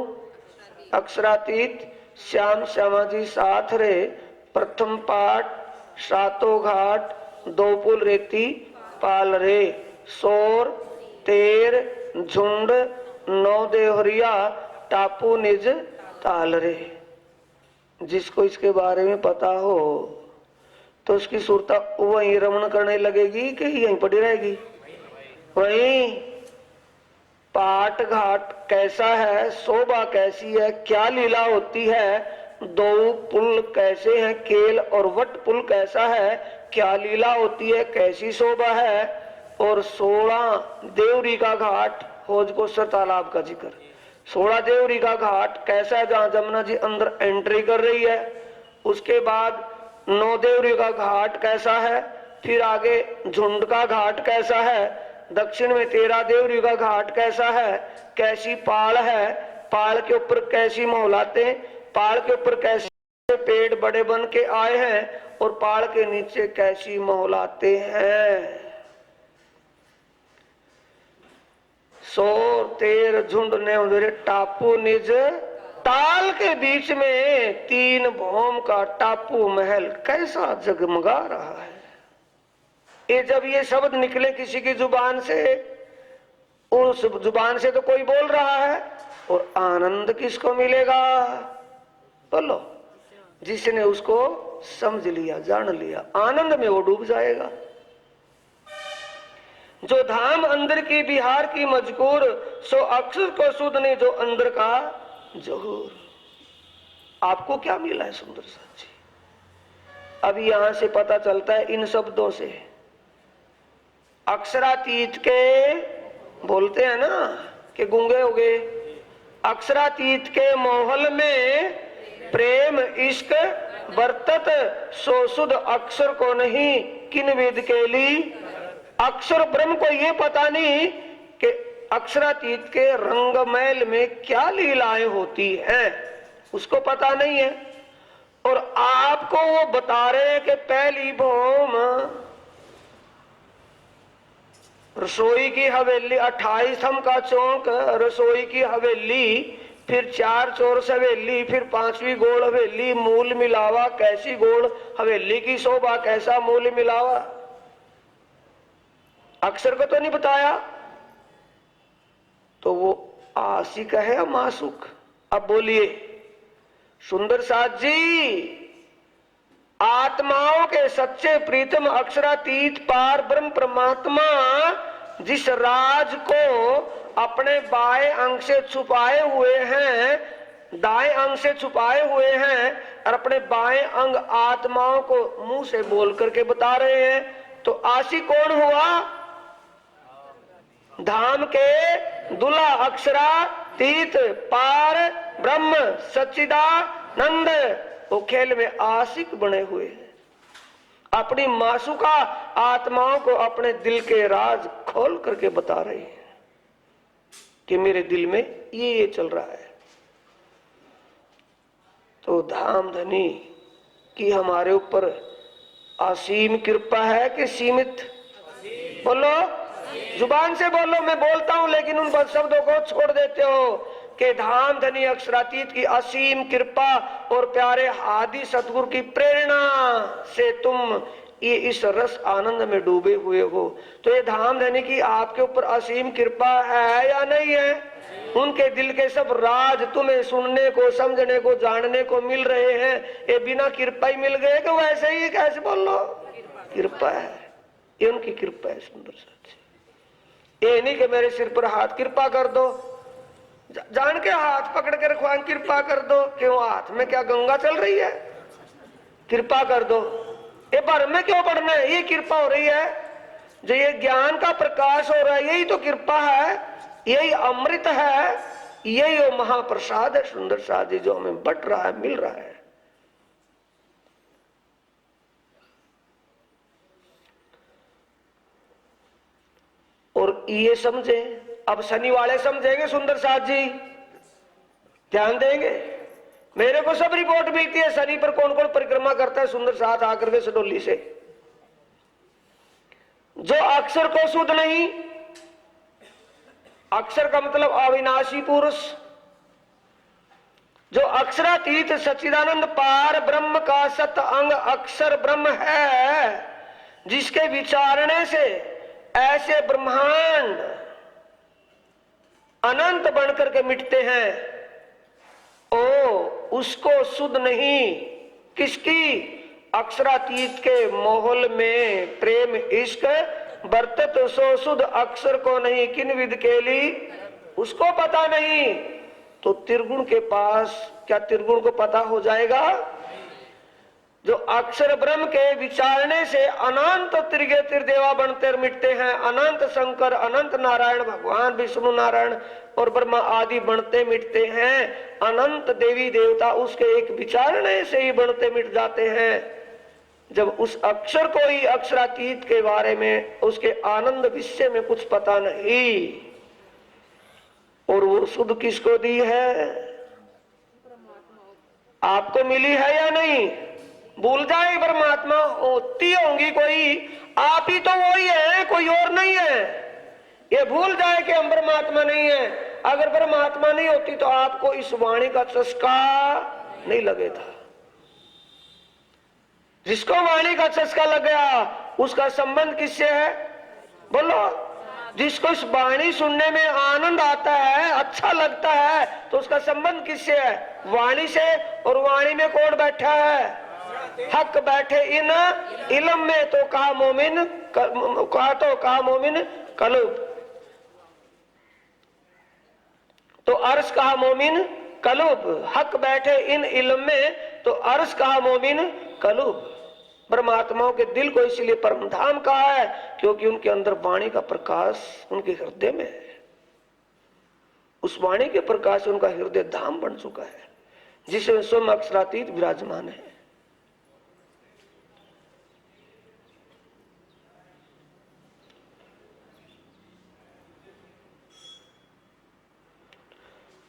अक्षरातीत श्याम श्यामाजी साथ रे, प्रथम पाठ सातों घाट, दो पुल रेती पाल रे, सोर तेर झुंड नौ देहरिया, टापू निज ताल रे। जिसको इसके बारे में पता हो तो उसकी सुरता वहीं रमण करने लगेगी कि यहीं पड़ी रहेगी? वहीं। पाट घाट कैसा है, शोभा कैसी है, क्या लीला होती है, दो पुल कैसे हैं, केल और वट पुल कैसा है, क्या लीला होती है, कैसी शोभा है। और 16 देवरी का घाट, होजकोसर तालाब का जिक्र, 16 देवरी का घाट कैसा है, जहां जमुना जी अंदर एंट्री कर रही है। उसके बाद 9 देवरी का घाट कैसा है, फिर आगे झुंड का घाट कैसा है, दक्षिण में 13 देवरी का घाट कैसा है, कैसी पाल है, पाल के ऊपर कैसी मोहलाते, पाल के ऊपर कैसे पेड़ बड़े बन के आए हैं, और पाल के नीचे कैसी मोहलाते हैं। सोर तेर झुंड ने टापू निज ताल के बीच में 3 भौम का टापू महल कैसा जगमगा रहा है। ये जब ये शब्द निकले किसी की जुबान से, उस जुबान से तो कोई बोल रहा है, और आनंद किसको मिलेगा? बोलो, जिसने उसको समझ लिया, जान लिया, आनंद में वो डूब जाएगा। जो धाम अंदर की बिहार की मजकूर, सो अक्षर को सुध ने जो अंदर का जहूर। आपको क्या मिला है सुंदर साथ जी? अभी यहां से पता चलता है इन शब्दों से। अक्षरातीत के बोलते हैं ना कि गूंगे हो गए। अक्षरातीत के मोहल में प्रेम इश्क बरतत, सो सुध अक्षर को नहीं किन विद के लिए। अक्षर ब्रह्म को ये पता नहीं कि अक्षरातीत के रंगमैल में क्या लीलाएं होती हैं, उसको पता नहीं है। और आपको वो बता रहे हैं कि पहली भौम रसोई की हवेली, 28 हम का चौक रसोई की हवेली, फिर 4 चौरस हवेली, फिर 5वीं गोल हवेली, मूल मिलावा कैसी गोल हवेली की शोभा, कैसा मूल मिलावा। अक्षर को तो नहीं बताया, तो वो आशिक है या मासूक? अब बोलिए सुंदर साथ जी, आत्माओं के सच्चे प्रीतम अक्षरातीत पार ब्रह्म परमात्मा जिस राज को अपने बाएं अंग से छुपाए हुए हैं, दाएं अंग से छुपाए हुए हैं, और अपने बाएं अंग आत्माओं को मुंह से बोल करके बता रहे हैं, तो आशिक कौन हुआ? धाम के दूल्हा अक्षरातीत पार ब्रह्म सच्चिदानंद, वो खेल में आशिक बने हुए हैं। अपनी मासूका आत्माओं को अपने दिल के राज खोल करके बता रहे हैं कि मेरे दिल में ये चल रहा है। तो धाम धनी की हमारे ऊपर असीम कृपा है कि सीमित? बोलो, जुबान से बोलो, मैं बोलता हूं लेकिन उन शब्दों को छोड़ देते हो कि धाम धनी अक्षरातीत की असीम कृपा और प्यारे आदि सतगुरु की प्रेरणा से तुम ये इस रस आनंद में डूबे हुए हो। तो ये धाम धनी की आपके ऊपर असीम कृपा है या नहीं है? उनके दिल के सब राज तुम्हें सुनने को, समझने को, जानने को मिल रहे हैं। ये बिना कृपा ही मिल गए कि वैसे ही कैसे बोल लो? कृपा है, ये उनकी कृपा है सुंदर साथी। ये नहीं कि मेरे सिर पर हाथ कृपा कर दो, जान के हाथ पकड़ के रखवा कृपा कर दो, क्यों हाथ में क्या गंगा चल रही है? कृपा कर दो, ये भर में क्यों पढ़ना है? ये कृपा हो रही है, जो ये ज्ञान का प्रकाश हो रहा है, यही तो कृपा है, यही अमृत है, यही वो महाप्रसाद है सुंदर साथी जो हमें बट रहा है, मिल रहा है। और ये समझे, अब शनि वाले समझेंगे सुंदर साथ जी, ध्यान देंगे। मेरे को सब रिपोर्ट मिलती है शनि पर कौन कौन परिक्रमा करता है सुंदर साथ आकर के सडोली से। जो अक्षर को शुद्ध नहीं, अक्षर का मतलब अविनाशी पुरुष, जो अक्षरातीत सच्चिदानंद पार ब्रह्म का सत अंग अक्षर ब्रह्म है, जिसके विचारने से ऐसे ब्रह्मांड अनंत बनकर के मिटते हैं, ओ उसको सुध नहीं। किसकी? अक्षरातीत के माहौल में प्रेम इश्क बरतत सो सुध अक्षर को नहीं, किन विद केली उसको पता नहीं। तो त्रिगुण के पास क्या त्रिगुण को पता हो जाएगा? जो अक्षर ब्रह्म के विचारने से अनंत त्रिगे त्रिदेवा बनते मिटते हैं, अनंत शंकर अनंत नारायण भगवान विष्णु नारायण और ब्रह्मा आदि बनते मिटते हैं, अनंत देवी देवता उसके एक विचारने से ही बनते मिट जाते हैं। जब उस अक्षर को ही अक्षरातीत के बारे में उसके आनंद विषय में कुछ पता नहीं, और वो शुद्ध किसको दी है? आपको मिली है या नहीं? भूल जाए परमात्मा होती होंगी कोई, आप ही तो वही है, कोई और नहीं है। ये भूल जाए कि हम परमात्मा नहीं है। अगर परमात्मा नहीं होती तो आपको इस वाणी का चस्का नहीं लगे था। जिसको वाणी का चस्का लग गया उसका संबंध किससे है? बोलो। जिसको इस वाणी सुनने में आनंद आता है, अच्छा लगता है, तो उसका संबंध किससे है? वाणी से। और वाणी में कौन बैठा है? हक बैठे इन इलम में। तो कहा मोमिन, कहा तो कहा मोमिन कलुब, तो अर्श कहा मोमिन कलुब। हक बैठे इन इल्म में, तो अर्श कहा मोमिन कलुब। परमात्माओं के दिल को इसलिए परम धाम कहा है क्योंकि उनके अंदर वाणी का प्रकाश उनके हृदय में है। उस वाणी के प्रकाश से उनका हृदय धाम बन चुका है, जिसमें स्वयं अक्षरातीत विराजमान है।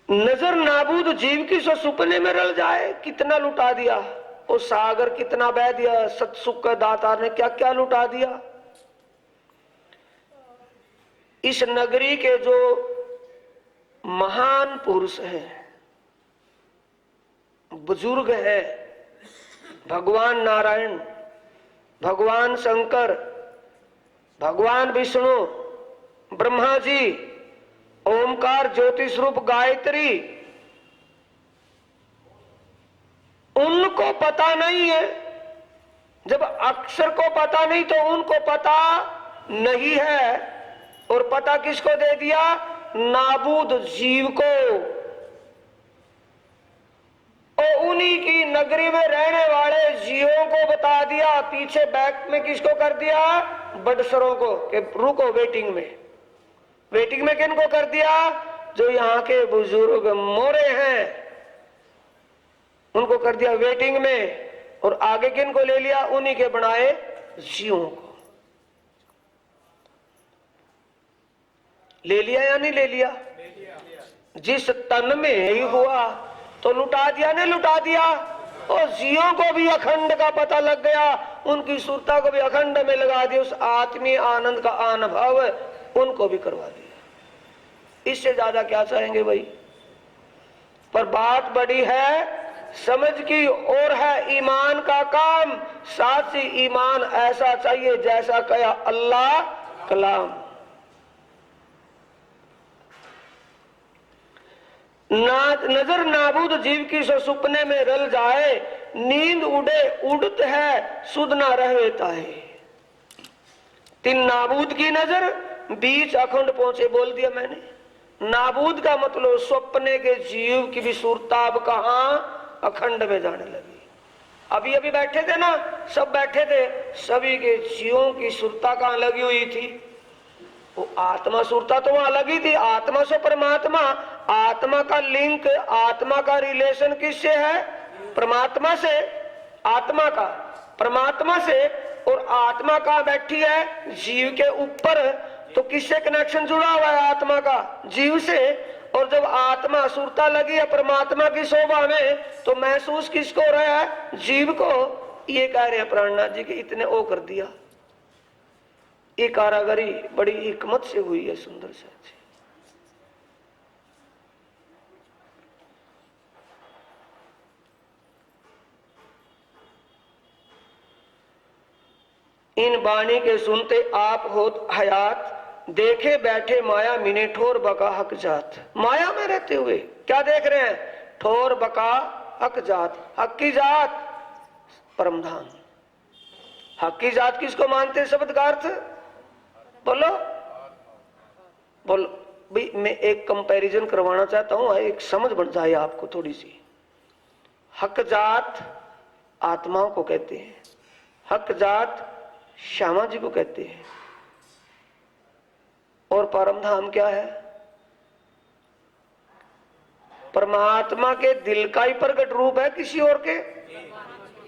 नजर नाबूद जीव की सो सुपने में रल जाए। कितना लुटा दिया वो सागर, कितना बह दिया। सतसुख का दातार ने क्या क्या लुटा दिया। इस नगरी के जो महान पुरुष हैं, बुजुर्ग हैं, भगवान नारायण, भगवान शंकर, भगवान विष्णु, ब्रह्मा जी, ओमकार ज्योतिष रूप गायत्री, उनको पता नहीं है। जब अक्षर को पता नहीं तो उनको पता नहीं है। और पता किसको दे दिया? नाबूद जीव को। और उन्हीं की नगरी में रहने वाले जीवों को बता दिया। पीछे बैक में किसको कर दिया? बडसरों को, कि रुको वेटिंग में। वेटिंग में किनको कर दिया? जो यहाँ के बुजुर्ग मोरे हैं उनको कर दिया वेटिंग में। और आगे किनको ले लिया? उन्हीं के बनाए जीवों को ले लिया या नहीं ले लिया? जिस तन में ही हुआ तो लुटा दिया, नहीं लुटा दिया? और जीवों को भी अखंड का पता लग गया, उनकी सुरता को भी अखंड में लगा दिया। उस आत्मीय आनंद का अनुभव उनको भी करवा दिया। इससे ज्यादा क्या चाहेंगे भाई? पर बात बड़ी है समझ की, और है ईमान का काम। साथ ही ईमान ऐसा चाहिए जैसा कहा अल्लाह कलाम। नजर नाबूद जीव की सो सुपने में रल जाए। नींद उड़े उड़त है सुध ना रहता है। तीन नाबूद की नजर बीच अखंड पहुंचे। बोल दिया मैंने। नाबूद का मतलब स्वप्ने के जीव की भी सुरता अब कहां? अखंड में जाने लगी। अभी अभी बैठे थे ना, सब बैठे थे, सभी के जीवों की सुरता कहां लगी हुई थी? वो आत्मा सुरता तो वहां लगी थी। आत्मा से परमात्मा, आत्मा का लिंक, आत्मा का रिलेशन किससे है? परमात्मा से। आत्मा का परमात्मा से। और आत्मा कहां बैठी है? जीव के ऊपर। तो किससे कनेक्शन जुड़ा हुआ है? आत्मा का जीव से। और जब आत्मा सुरता लगी है परमात्मा की शोभा में, तो महसूस किसको हो रहा है? जीव को। ये कह रहे हैं प्राणनाथ जी के इतने ओ कर दिया। ये कारागरी बड़ी हिकमत से हुई है, सुंदर से। इन वाणी के सुनते आप होत हयात, देखे बैठे माया मिने ठोर बका हक जात। माया में रहते हुए क्या देख रहे हैं? ठोर बका हक जात। हक की जात परमधाम। हक की जात किसको मानते हैं? शब्द का अर्थ बोलो बोलो भाई। मैं एक कंपैरिजन करवाना चाहता हूं, एक समझ बन जाए आपको थोड़ी सी। हक जात आत्माओं को कहते हैं, हक जात श्यामा जी को कहते हैं, और परमधाम क्या है? परमात्मा के दिल का ही प्रकट रूप है, किसी और के?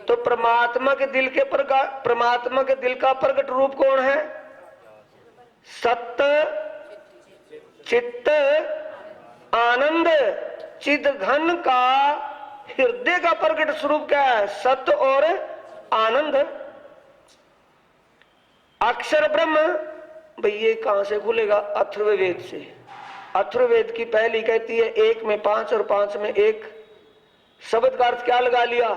तो परमात्मा के दिल के परमात्मा के दिल का प्रकट रूप कौन है? सत्य चित्त आनंद। चिद घन का हृदय का प्रकट स्वरूप क्या है? सत्य और आनंद। अक्षर ब्रह्म भाई ये कहां से खुलेगा? अथर्ववेद से। अथर्ववेद की पहली कहती है 1 में 5 और 5 में 1। शब्द का अर्थ क्या लगा लिया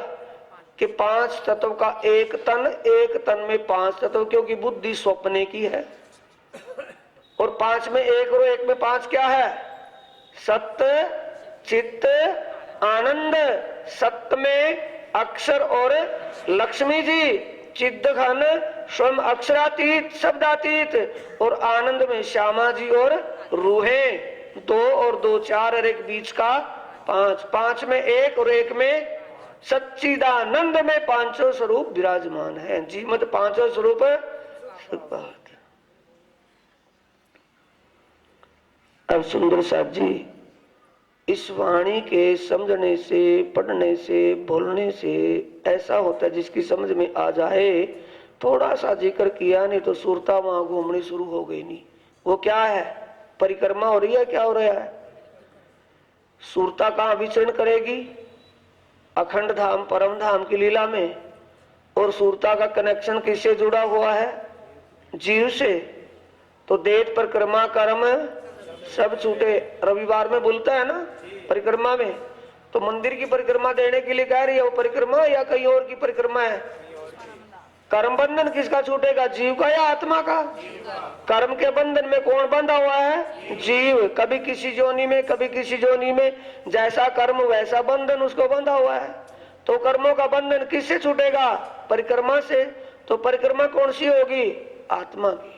कि 5 तत्व का एक तन में 5 तत्व, क्योंकि बुद्धि स्वप्ने की है। और 5 में 1 और 1 में 5 क्या है? सत्य चित्त आनंद। सत्य में अक्षर और लक्ष्मी जी, चित्त घन स्वयं अक्षरातीत शब्दातीत, और आनंद में श्यामा जी और रूहें। 2 और 2 4 और एक बीच का 5। 5 में 1 और 1 में सच्चिदानंद में पांचों स्वरूप विराजमान है। जीवत पांचों स्वरूप। अब सुंदर साहब जी, इस वाणी के समझने से, पढ़ने से, बोलने से ऐसा होता है जिसकी समझ में आ जाए। थोड़ा सा जिक्र किया नहीं तो सुरता वहां घूमनी शुरू हो गई। नहीं वो क्या है? परिक्रमा हो रही है। क्या हो रहा है? सुरता कहां विचरण करेगी? अखंड धाम परम धाम की लीला में। और सुरता का कनेक्शन किससे जुड़ा हुआ है? जीव से। तो देत परिक्रमा कर्म सब छूटे, रविवार में बोलता है ना परिक्रमा में। तो मंदिर की परिक्रमा देने के लिए कह रही है, वो परिक्रमा या कहीं और की परिक्रमा है? कर्म बंधन किसका छूटेगा? जीव का या आत्मा का? कर्म के बंधन में कौन बंधा हुआ है? जीव। कभी किसी जोनी में, कभी किसी जोनी में, जैसा कर्म वैसा बंधन उसको बंधा हुआ है। तो कर्मों का बंधन किससे छूटेगा? परिक्रमा से। तो परिक्रमा कौन सी होगी? आत्मा की।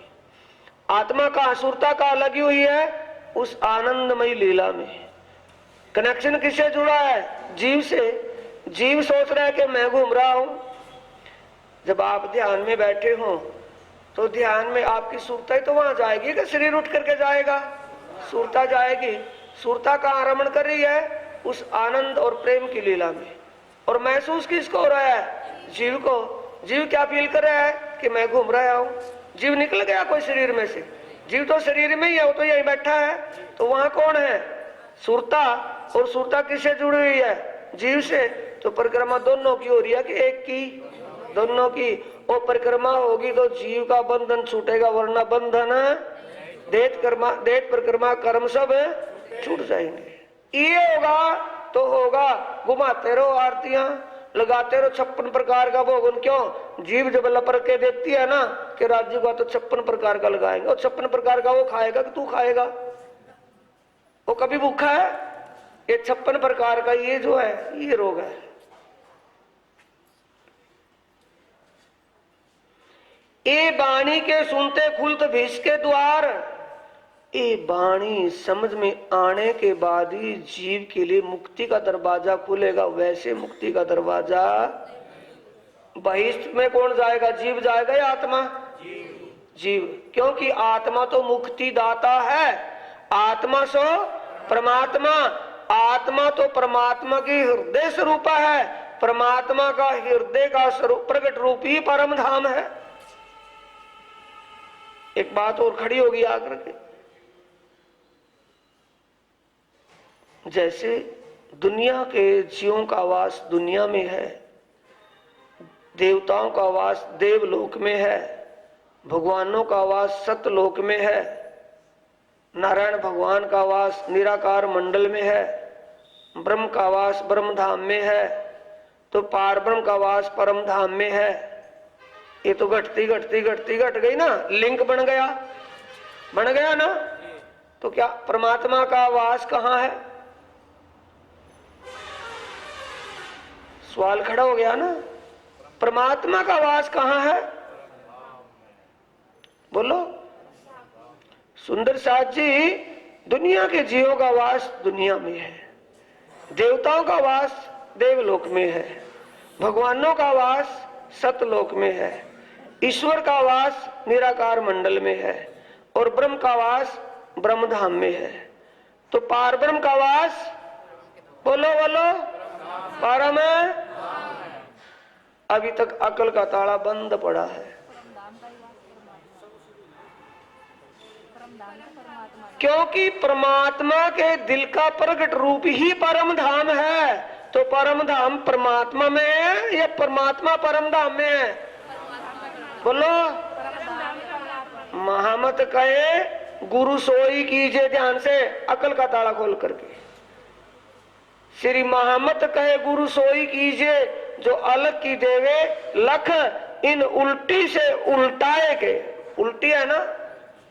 आत्मा का असुरता का लगी हुई है उस आनंदमयी लीला में। कनेक्शन किससे जुड़ा है? जीव से। जीव सोच रहा है कि मैं घूम रहा हूं। जब आप ध्यान में बैठे हो तो ध्यान में आपकी सुरता ही तो वहां जाएगी कि शरीर उठ करके जाएगा? सुरता जाएगी। सुरता का आरमण कर रही है उस आनंद और प्रेम की लीला में। और महसूस किसको हो रहा है? जीव को। जीव क्या फील कर रहा है कि मैं घूम रहा हूं। जीव निकल गया कोई शरीर में से? जीव तो शरीर में ही है, वो तो यही बैठा है। तो वहां कौन है? सुरता। और सुरता किससे जुड़ी हुई है? जीव से। तो परिक्रमा दोनों की हो रही है कि एक की? दोनों की। और परिक्रमा होगी तो जीव का बंधन छूटेगा, वरना बंधन देत परिक्रमा कर्म सब छूट जाएंगे। ये होगा तो होगा। घुमाते रहो आरतियां, लगाते रहो 56 प्रकार का भोगन। क्यों? जीव जब लपर के देती है ना कि राज्य का तो 56 प्रकार का लगाएंगे। और 56 प्रकार का वो खाएगा कि तू खाएगा? वो कभी भूखा है? ये 56 प्रकार का ये जो है ये रोग है। ये बाणी के सुनते खुलत भीष के द्वार। ये बाणी समझ में आने के बाद ही जीव के लिए मुक्ति का दरवाजा खुलेगा। वैसे मुक्ति का दरवाजा बहिष्ठ में कौन जाएगा? जीव जाएगा या आत्मा? जीव। क्योंकि आत्मा तो मुक्ति दाता है। आत्मा सो परमात्मा। आत्मा तो परमात्मा की हृदय स्वरूपा है। परमात्मा का हृदय का स्वरूप प्रकट रूप ही परम धाम है। एक बात और खड़ी होगी आकर के। जैसे दुनिया के जीवों का वास दुनिया में है, देवताओं का वास देवलोक में है, भगवानों का वास सतलोक में है, नारायण भगवान का वास निराकार मंडल में है, ब्रह्म का वास ब्रह्म धाम में है, तो पार ब्रह्म का वास परम धाम में है। ये तो घटती घटती घटती घट गई ना, लिंक बन गया ना। तो क्या परमात्मा का वास कहाँ है? सवाल खड़ा हो गया ना, परमात्मा का वास कहाँ है? बोलो। सुंदर साथ जी, दुनिया के जीवों का वास दुनिया में है, देवताओं का वास देवलोक में है, भगवानों का वास सतलोक में है, ईश्वर का वास निराकार मंडल में है, और ब्रह्म का वास ब्रह्मधाम में है। तो पार ब्रह्म का वास, बोलो बोलो, पारम है। अभी तक अकल का ताला बंद पड़ा है, क्योंकि परमात्मा के दिल का प्रकट रूप ही परम धाम है। तो परम धाम परमात्मा में है या परमात्मा परम धाम में है? बोलो। महामत कहे गुरु सोई कीजिए, ध्यान से अकल का ताला खोल करके। श्री महामत कहे गुरु सोई कीजिए, जो अलग की देवे लख, इन उल्टी से उल्टाए के। उल्टी है ना,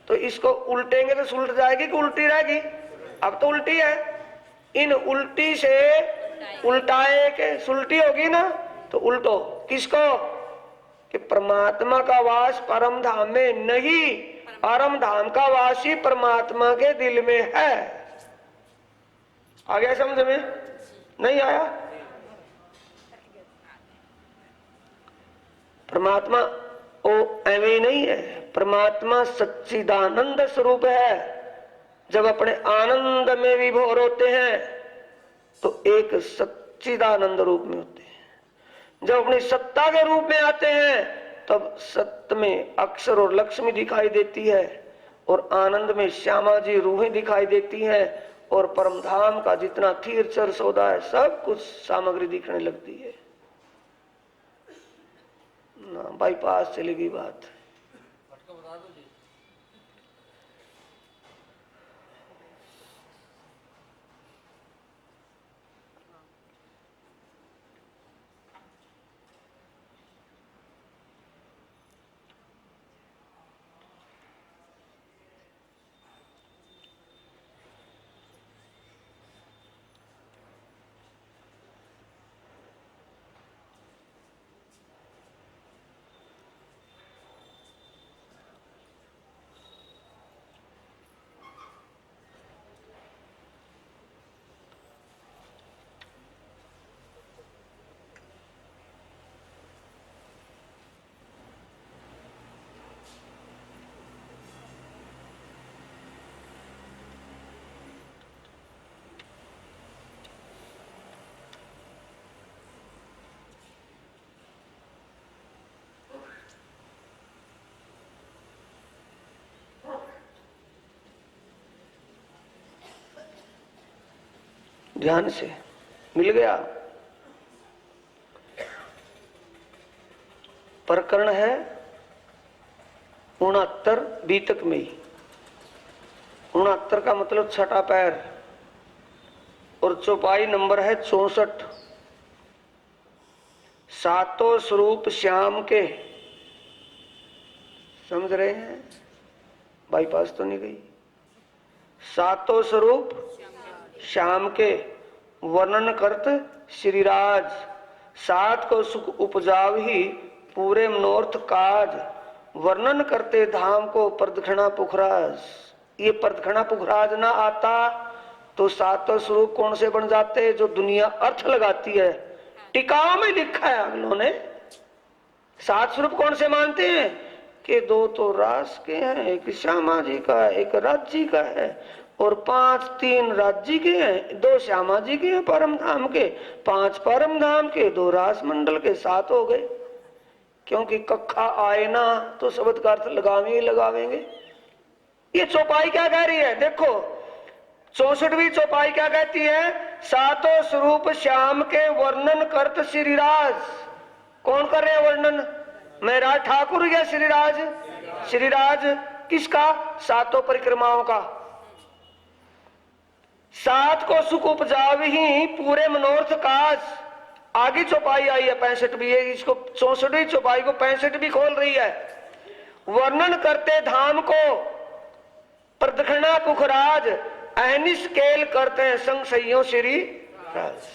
तो इसको उल्टेंगे तो सुलट जाएगी कि उल्टी रहेगी? अब तो उल्टी है। इन उल्टी से उल्टाए के सुलटी होगी ना, तो उल्टो किसको? कि परमात्मा का वास परम धाम में नहीं, परम धाम का वास ही परमात्मा के दिल में है। आ गया समझ में? नहीं आया? परमात्मा वो एवं नहीं है, परमात्मा सच्चिदानंद स्वरूप है। जब अपने आनंद में विभोर होते हैं तो एक सच्चिदानंद रूप में होते हैं। जब अपनी सत्ता के रूप में आते हैं तब सत्य में अक्षर और लक्ष्मी दिखाई देती है, और आनंद में श्यामा जी रूहें दिखाई देती हैं, और परमधाम का जितना तीर चर सौदा है सब कुछ सामग्री दिखने लगती है ना। बाईपास चलेगी बात। ध्यान से मिल गया। प्रकरण है 69 बीतक में ही। 69 का मतलब छठा पैर, और चौपाई नंबर है 64। सातों स्वरूप श्याम के, समझ रहे हैं? बाईपास तो नहीं गई। सातों स्वरूप श्याम के वर्णन करत श्रीराज, सात को सुख उपजाव ही पूरे मनोरथ काज, वर्णन करते धाम को प्रदक्षिणा पुखराज। ये प्रदक्षिणा पुखराज ना आता तो सातों स्वरूप कौन से बन जाते? जो दुनिया अर्थ लगाती है। टिकाव में लिखा है अगलों ने, सात स्वरूप कौन से मानते हैं? कि दो तो रास के हैं, एक श्यामा जी का है, एक राज जी का है, और 5 3 राज्य के हैं, 2 श्यामा जी के हैं परम धाम के, 5 परम धाम के, 2 रास मंडल के, 7 हो गए। क्योंकि कखा आए ना तो शब्द का अर्थ लगावे ही लगावेंगे। ये चौपाई क्या कह रही है? देखो 64वीं चौपाई क्या कहती है? सातों स्वरूप श्याम के वर्णन करत श्रीराज। कौन कर रहे हैं वर्णन? महराज ठाकुर या श्रीराज? श्रीराज किसका? सातों परिक्रमाओं का। सात को सुख उपजाव ही पूरे मनोरथ काज, आगे चौपाई आई है 65वीं, इसको 64वीं चौपाई को 65वीं खोल रही है। वर्णन करते धाम को प्रदक्षिणा पुखराज, अहनिश केल करते हैं संग सैयों श्री राज।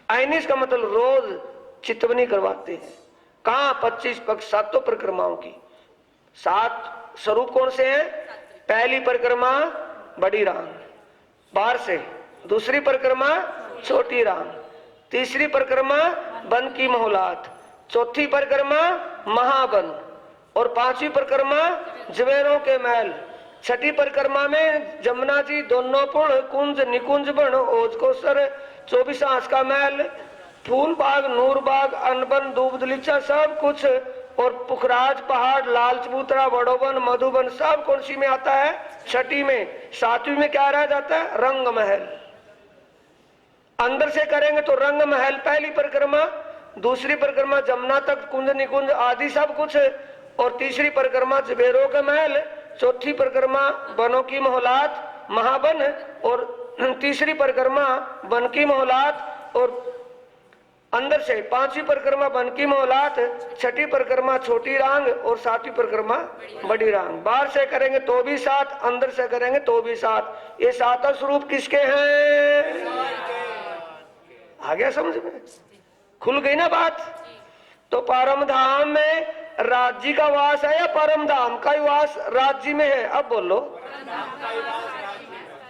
अहनिश का मतलब रोज चितवनी करवाते हैं। कहाँ? 25 पक्ष सातों परिक्रमाओं की। 7 स्वरूप कौन से हैं? पहली परिक्रमा बड़ी राम बाहर से, दूसरी परिक्रमा छोटी राम, तीसरी परिक्रमा वन की मोहलात, चौथी परिक्रमा महावन और 5वीं परिक्रमा जवेरों के महल, छठी परिक्रमा में जमुना जी दोनों पुण कुंज निकुंज बन ओज को सर 24 आंस का महल, फूल बाग नूर बाग अनबन दूब दलीचा सब कुछ, और पुखराज पहाड़ लाल चबूतरा बड़ोबन मधुबन सब कौन सी में आता है? छठी में। 7वीं में क्या रह जाता है? रंग महल। अंदर से करेंगे तो रंग महल पहली परिक्रमा, दूसरी परिक्रमा जमुना तक कुंज निकुंज आदि सब कुछ, और तीसरी परिक्रमा जबेरों के महल, चौथी परिक्रमा वनों की मोहलात महावन, और तीसरी परिक्रमा वन की मोहलात, और अंदर से 5वीं परिक्रमा वन की मोहलात, छठी परिक्रमा छोटी रांग और 7वीं परिक्रमा बड़ी रांग। बाहर से करेंगे तो भी 7, अंदर से करेंगे तो भी 7। ये 7 स्वरूप किसके हैं? आ गया समझ में? खुल गई ना बात? तो परम धाम में राज्य का वास है या परम धाम का वास राज्य में है? अब बोलो।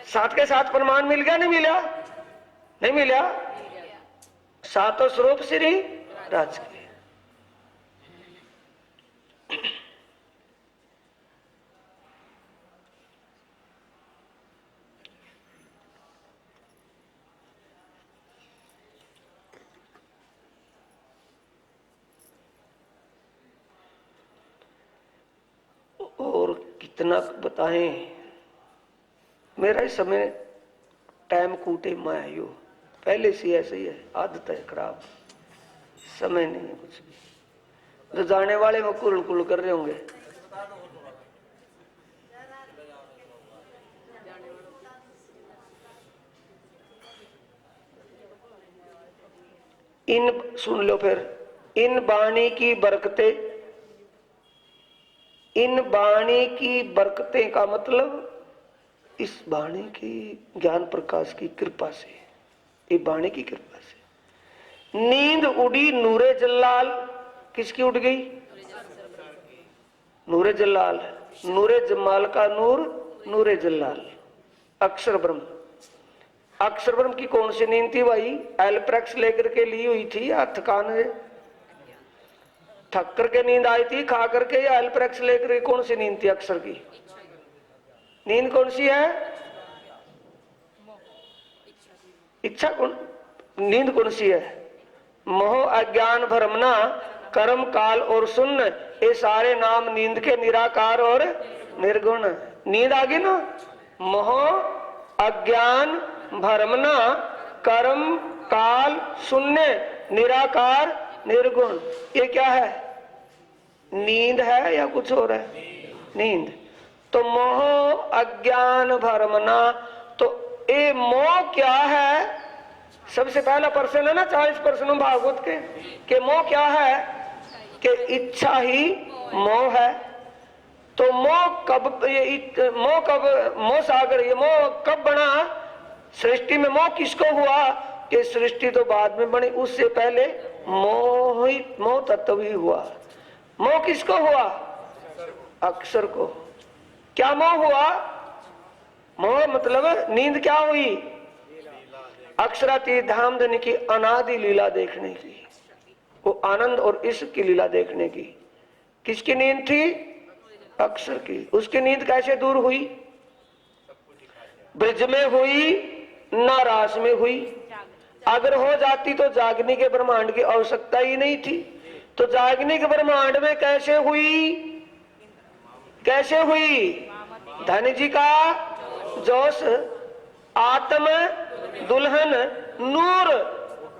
7 के 7 प्रमाण मिल गया? नहीं मिला? नहीं मिला? 7 स्वरूप श्री राज के। और कितना बताएं, मेरा इस समय टाइम कूटे मैं आयो, पहले से ऐसे ही है, आदत है खराब, समय नहीं है कुछ भी। जो जाने वाले वो कुल कुल कर रहे होंगे। इन सुन लो फिर, इन बाणी की बरकतें, इन बाणी की बरकतें का मतलब इस बाणी की ज्ञान प्रकाश की कृपा से, ये बाणी की कृपा से। नींद उड़ी नूरे जलाल, किसकी उड़ गई? नूरे जलाल, नूरे जमाल का नूर, नूरे जलाल, अक्षर ब्रह्म। अक्षर ब्रह्म की कौन सी नींद थी भाई? एल्प्रेक्स लेकर के ली हुई थी या थकान थक करके नींद आई थी खा करके, या एल्प्रेक्स लेकर कौन सी नींद थी? अक्षर की नींद कौन सी है? इच्छा कौन? नींद कौन सी है? मोह अज्ञान भ्रमना कर्म काल और शून्य, ये सारे नाम नींद के निराकार और निर्गुण। नींद आ गई ना? मोह अज्ञान भ्रमना कर्म काल शून्य निराकार निर्गुण, ये क्या है? नींद है या कुछ और है? नींद। तो मोह अज्ञान भ्रमना, तो ये मोह क्या है? सबसे पहला प्रश्न है ना 40 प्रश्नों भागवत के मोह क्या है? कि इच्छा ही मोह है। तो मोह कब, मोह कब, मोह सागर, ये मोह कब बना? सृष्टि में मोह किसको हुआ? कि सृष्टि तो बाद में बनी, उससे पहले मोह तत्व ही हुआ। मोह किसको हुआ? अक्षर को। क्या मोह हुआ? मोह मतलब नींद क्या हुई? अक्षरातीत धाम धनी की अनादि लीला देखने की, वो आनंद और इश्क की लीला देखने की। किसकी नींद थी? अक्षर की। उसकी नींद कैसे दूर हुई? ब्रज में हुई ना रास में हुई। अगर हो जाती तो जागने के ब्रह्मांड की आवश्यकता ही नहीं थी। तो जागने के ब्रह्मांड में कैसे हुई? कैसे हुई? धन जी का जोश, आत्म दुल्हन नूर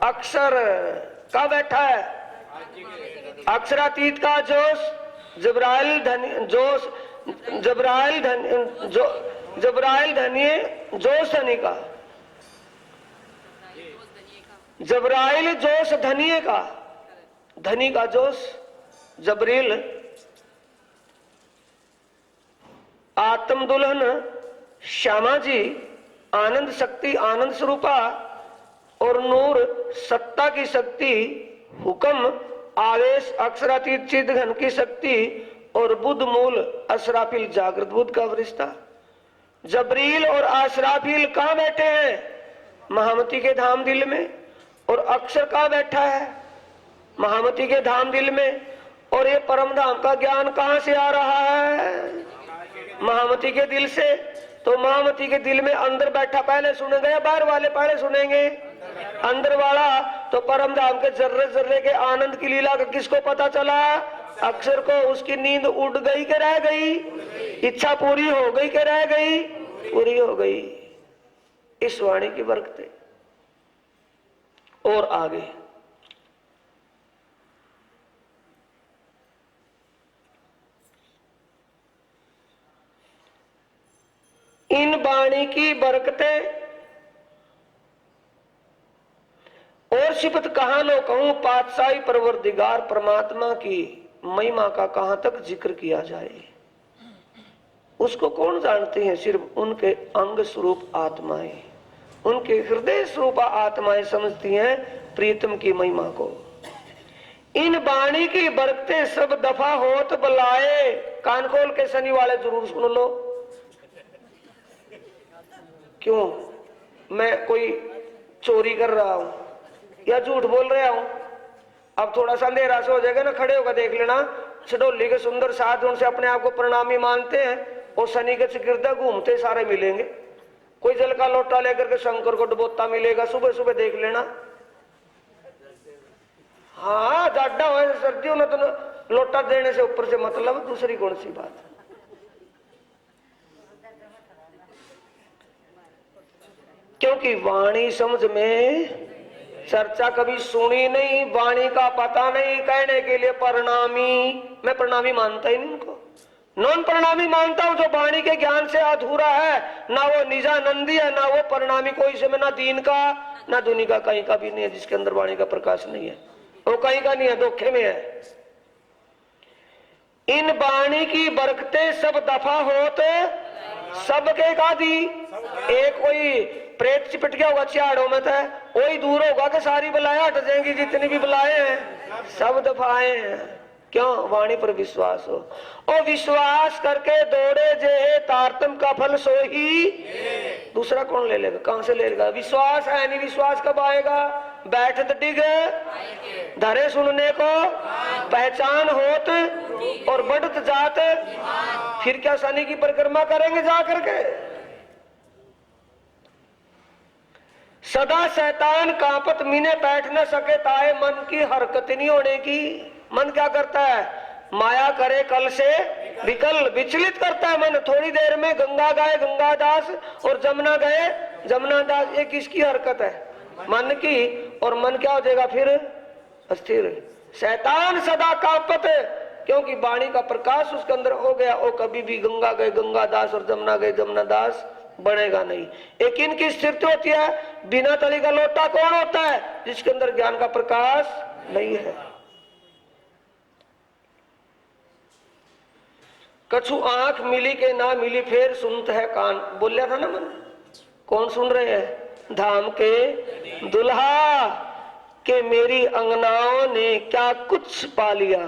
अक्षर का बैठा है। अक्षरातीत का जोश, जबराइल धनी जोश, जबराइल धनी जो, जबराइल धनी जोश धनी का, जबराइल जोश धनिये का, धनी का जोश जबरील, आत्म दुल्हन श्यामा जी, आनंद शक्ति आनंद स्वरूपा, और नूर सत्ता की शक्ति, हुक्म आवेश अक्षरातीत चिद घन की शक्ति, और बुद्ध मूल असराफिल जागृत बुद्ध का वरिष्ठा। जबरील और असराफिल कहाँ बैठे हैं? महामती के धाम दिल में। और अक्षर कहाँ बैठा है? महामती के धाम दिल में। और ये परम धाम का ज्ञान कहाँ से आ रहा है? महामती के दिल से। तो महामती के दिल में अंदर बैठा पहले सुनेंगे या बाहर वाले पहले सुनेंगे? अंदर वाला। तो परम धाम के जर्रे जर्रे के आनंद की लीला का किसको पता चला? अक्षर को। उसकी नींद उड़ गई कि रह गई? इच्छा पूरी हो गई कि रह गई? पूरी हो गई। इस वाणी की बरकते। और आगे इन वाणी की बरकतें और सिफत कहां लो कहूं, पातशाही परवरदिगार परमात्मा की महिमा का कहां तक जिक्र किया जाए। उसको कौन जानते हैं? सिर्फ उनके अंग स्वरूप आत्माएं, उनके हृदय स्वरूप आत्माएं समझती हैं प्रीतम की महिमा को। इन वाणी की बरकतें सब दफा होत बुलाए। कान खोल के शनि वाले जरूर सुन लो। क्यों? मैं कोई चोरी कर रहा हूं या झूठ बोल रहा हूं? अब थोड़ा सा अंधेरा से हो जाएगा ना, खड़े होकर देख लेना। छडोली के सुंदर साथ उनसे अपने आप को प्रणामी मानते हैं और शनि के चिकित्सा घूमते सारे मिलेंगे। कोई जल का लोटा लेकर के शंकर को डुबोता मिलेगा, सुबह सुबह देख लेना। हाँ, जाडा हो सर्दियों में तो लोटा देने से ऊपर से मतलब, दूसरी कौन सी बात। क्योंकि वाणी समझ में, चर्चा कभी सुनी नहीं, वाणी का पता नहीं, कहने के लिए प्रणामी। मैं प्रणामी मानता ही नहीं उनको, नॉन प्रणामी मानता हूं। जो वाणी के ज्ञान से अधूरा है, ना वो निजानंदी है, ना वो प्रणामी कोई से में, ना दीन का ना दुनी का, कहीं का भी नहीं है। जिसके अंदर वाणी का प्रकाश नहीं है वो कहीं का नहीं है, धोखे में है। इन वाणी की बरकतें सब दफा होते सबके का दी। एक कोई प्रेत चिपट गया होगा चिहाड़ों में, था वही दूर होगा कि सारी बलाएं हट जाएंगी। जितनी भी बलाएं हैं सब दफाए हैं। क्यों? वाणी पर विश्वास हो। और विश्वास करके दौड़े जे तारतम का फल सो ही। दूसरा कौन ले लेगा? कहां से ले लेगा? विश्वास है नहीं, विश्वास कब आएगा? बैठत डिग धरे सुनने को, पहचान होत और बढ़त जात। फिर क्या शनि की परिक्रमा करेंगे जा करके? सदा शैतान कांपत मीने बैठ न सके ताए, मन की हरकत नहीं होने की। मन क्या करता है? माया करे कल से विकल, विचलित करता है मन। थोड़ी देर में गंगा गाए गंगादास और जमुना गए जमुनादास। ये किसकी हरकत है? मन की। और मन क्या हो जाएगा फिर? अस्थिर। शैतान सदा कांपत, क्योंकि वाणी का प्रकाश उसके अंदर हो गया। वो कभी भी गंगा गए गंगादास और जमुना गए जमुनादास बनेगा नहीं। एक इनकी स्थिति होती है। बिना तली का लोटा कौन होता है? जिसके अंदर ज्ञान का प्रकाश नहीं है। कछु आंख मिली के ना मिली, फिर सुनत है कान। बोलिया था ना मन। कौन सुन रहे हैं? धाम के दुल्हा के मेरी अंगनाओं ने क्या कुछ पा लिया।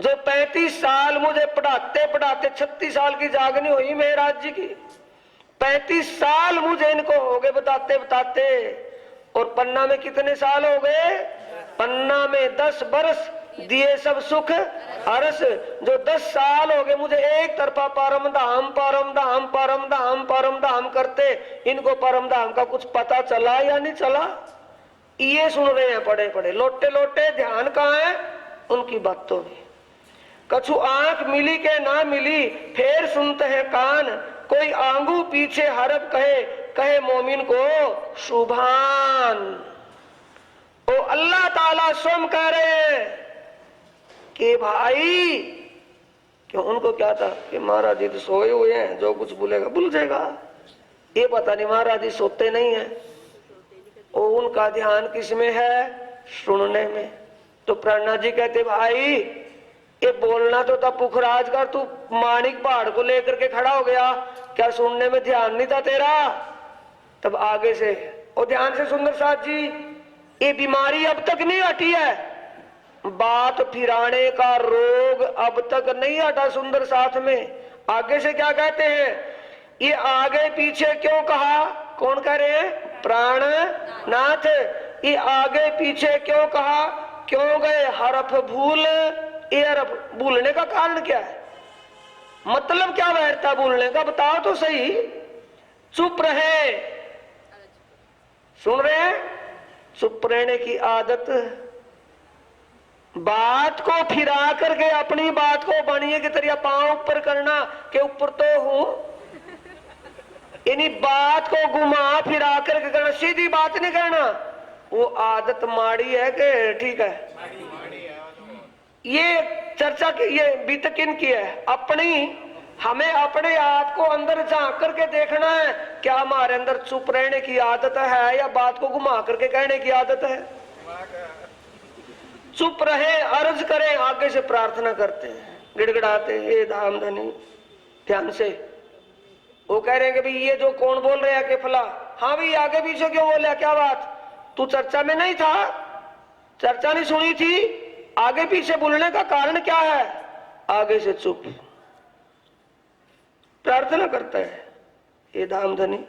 जो 35 साल मुझे पढ़ाते पढ़ाते 36 साल की जागनी हुई महाराज जी की। 35 साल मुझे इनको हो गए बताते बताते। और पन्ना में कितने साल हो गए? पन्ना में 10 बरस दिए सब सुख हरस। जो 10 साल हो गए मुझे एक तरफा परम धाम परम धाम परम धाम परम धाम करते, इनको परम धाम का कुछ पता चला या नहीं चला? ये सुन रहे हैं पड़े पड़े लोटे लोटे। ध्यान कहाँ है? उनकी बातों में। कछु आंख मिली के ना मिली, फिर सुनते हैं कान। कोई आंगू पीछे हरब कहे, कहे मोमिन को शुभान। ओ अल्लाह ताला स्वयं कह रहे हैं कि भाई, क्यों? उनको क्या था कि महाराज जी तो सोए हुए हैं, जो कुछ बोलेगा भूल जाएगा। ये पता नहीं महाराज जी सोते नहीं है। और उनका ध्यान किसमें है? सुनने में। तो प्राणनाथ जी कहते भाई ये बोलना तो था पुखराज का, तू माणिक पहाड़ को लेकर के खड़ा हो गया, क्या सुनने में ध्यान नहीं था तेरा? तब आगे से और ध्यान से सुंदर साथ जी, ये बीमारी अब तक नहीं हटी है, बात फिराने का रोग अब तक नहीं हटा सुंदर साथ में। आगे से क्या कहते हैं? ये आगे पीछे क्यों कहा? कौन कह रहे हैं? प्राणनाथ। ये आगे पीछे क्यों कहा? क्यों गए हरफ भूल? ये हरफ भूलने का कारण क्या है? मतलब क्या बैठता भूलने का? बताओ तो सही। चुप रहे, सुन रहे हैं? चुप रहने की आदत, बात को फिरा करके अपनी बात को बनिए की तरह पांव ऊपर करना के ऊपर तो हूं, यानी बात को घुमा फिरा करके करना, सीधी बात नहीं करना। वो आदत माड़ी है कि ठीक है? ये चर्चा की, ये बीत किन की है? अपनी। हमें अपने आप को अंदर झांक करके देखना है, क्या हमारे अंदर चुप रहने की आदत है या बात को घुमा करके कहने की आदत है? चुप रहे, अर्ज करें, आगे से प्रार्थना करते हैं, गिड़गिड़ाते हैं, ये धाम धनी। ध्यान से वो कह रहे हैं कि भाई ये जो कौन बोल रहे हैं कि फला, हाँ भाई आगे पीछे क्यों बोले, क्या बात? तू चर्चा में नहीं था, चर्चा नहीं सुनी थी, आगे पीछे बोलने का कारण क्या है? आगे से चुप। प्रार्थना करता है, ये धाम धनी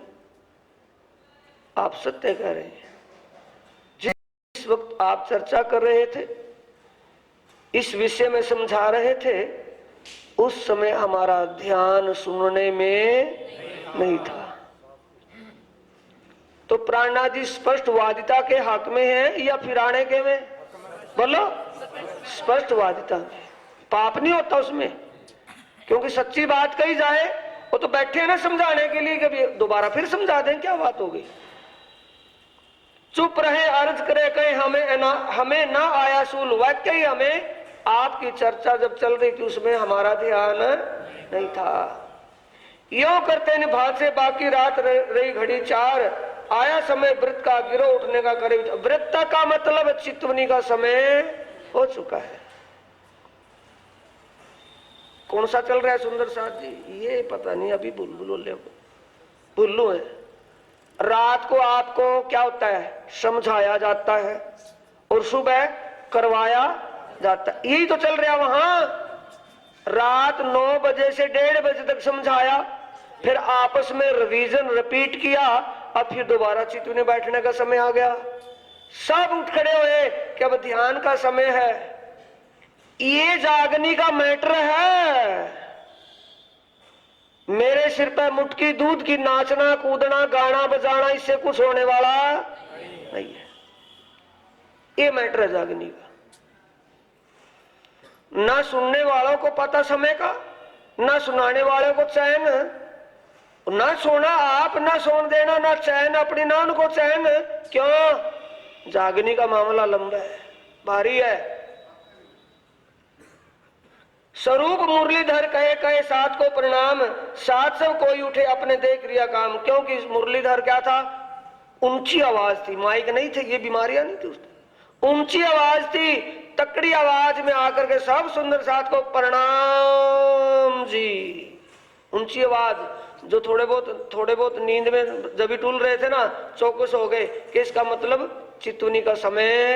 आप सत्य कह रहे हैं, जिस वक्त आप चर्चा कर रहे थे, इस विषय में समझा रहे थे, उस समय हमारा ध्यान सुनने में नहीं था। तो प्राणनाथ जी स्पष्ट वादिता के हक में है या फिराने के में? बोलो। स्पष्ट वादिता में पाप नहीं होता उसमें, क्योंकि सच्ची बात कही जाए। वो तो बैठे हैं ना समझाने के लिए, कभी दोबारा फिर समझा दें, क्या बात हो गई? चुप रहे, अर्ज करे, कहे हमें ना आया सूल। वाक्य ही हमें आपकी चर्चा जब चल रही थी उसमें हमारा ध्यान नहीं था। यो करते निभात से बाकी रात रही घड़ी 4, आया समय वृत्त का गिरो उठने का करे। वृत्त का मतलब चितवनी का समय हो चुका है। कौन सा चल रहा है सुंदर साथ जी? ये पता नहीं, अभी बुल्लू है। रात को आपको क्या होता है? समझाया जाता है, और सुबह करवाया जाता है। यही तो चल रहा है वहां। रात 9 बजे से 1:30 बजे तक समझाया, फिर आपस में रिवीजन रिपीट किया, अब फिर दोबारा चितवनी बैठने का समय आ गया। सब उठ खड़े हुए कि अब ध्यान का समय है। ये जागनी का मैटर है। मेरे सिर पर मुट्ठी दूध की नाचना कूदना गाना बजाना, इससे कुछ होने वाला नहीं है। ये मैटर है जागनी का। ना सुनने वालों को पता समय का, ना सुनाने वाले को चैन, ना सोना आप, ना सोन देना, ना चैन अपनी, ना उनको चैन। क्यों? जागनी का मामला लंबा है, भारी है। स्वरूप मुरलीधर कहे कहे साथ को प्रणाम, साथ सब कोई उठे अपने देख रिया काम। क्योंकि मुरलीधर क्या था? ऊंची आवाज थी, माइक नहीं थे, ये बीमारियां नहीं थी उसमें। ऊंची आवाज थी, तकड़ी आवाज में आकर के सब सुंदर साथ को प्रणाम जी। ऊंची आवाज, जो थोड़े बहुत नींद में जब भी टूल रहे थे ना, चौकस हो गए कि इसका मतलब चितवनी का समय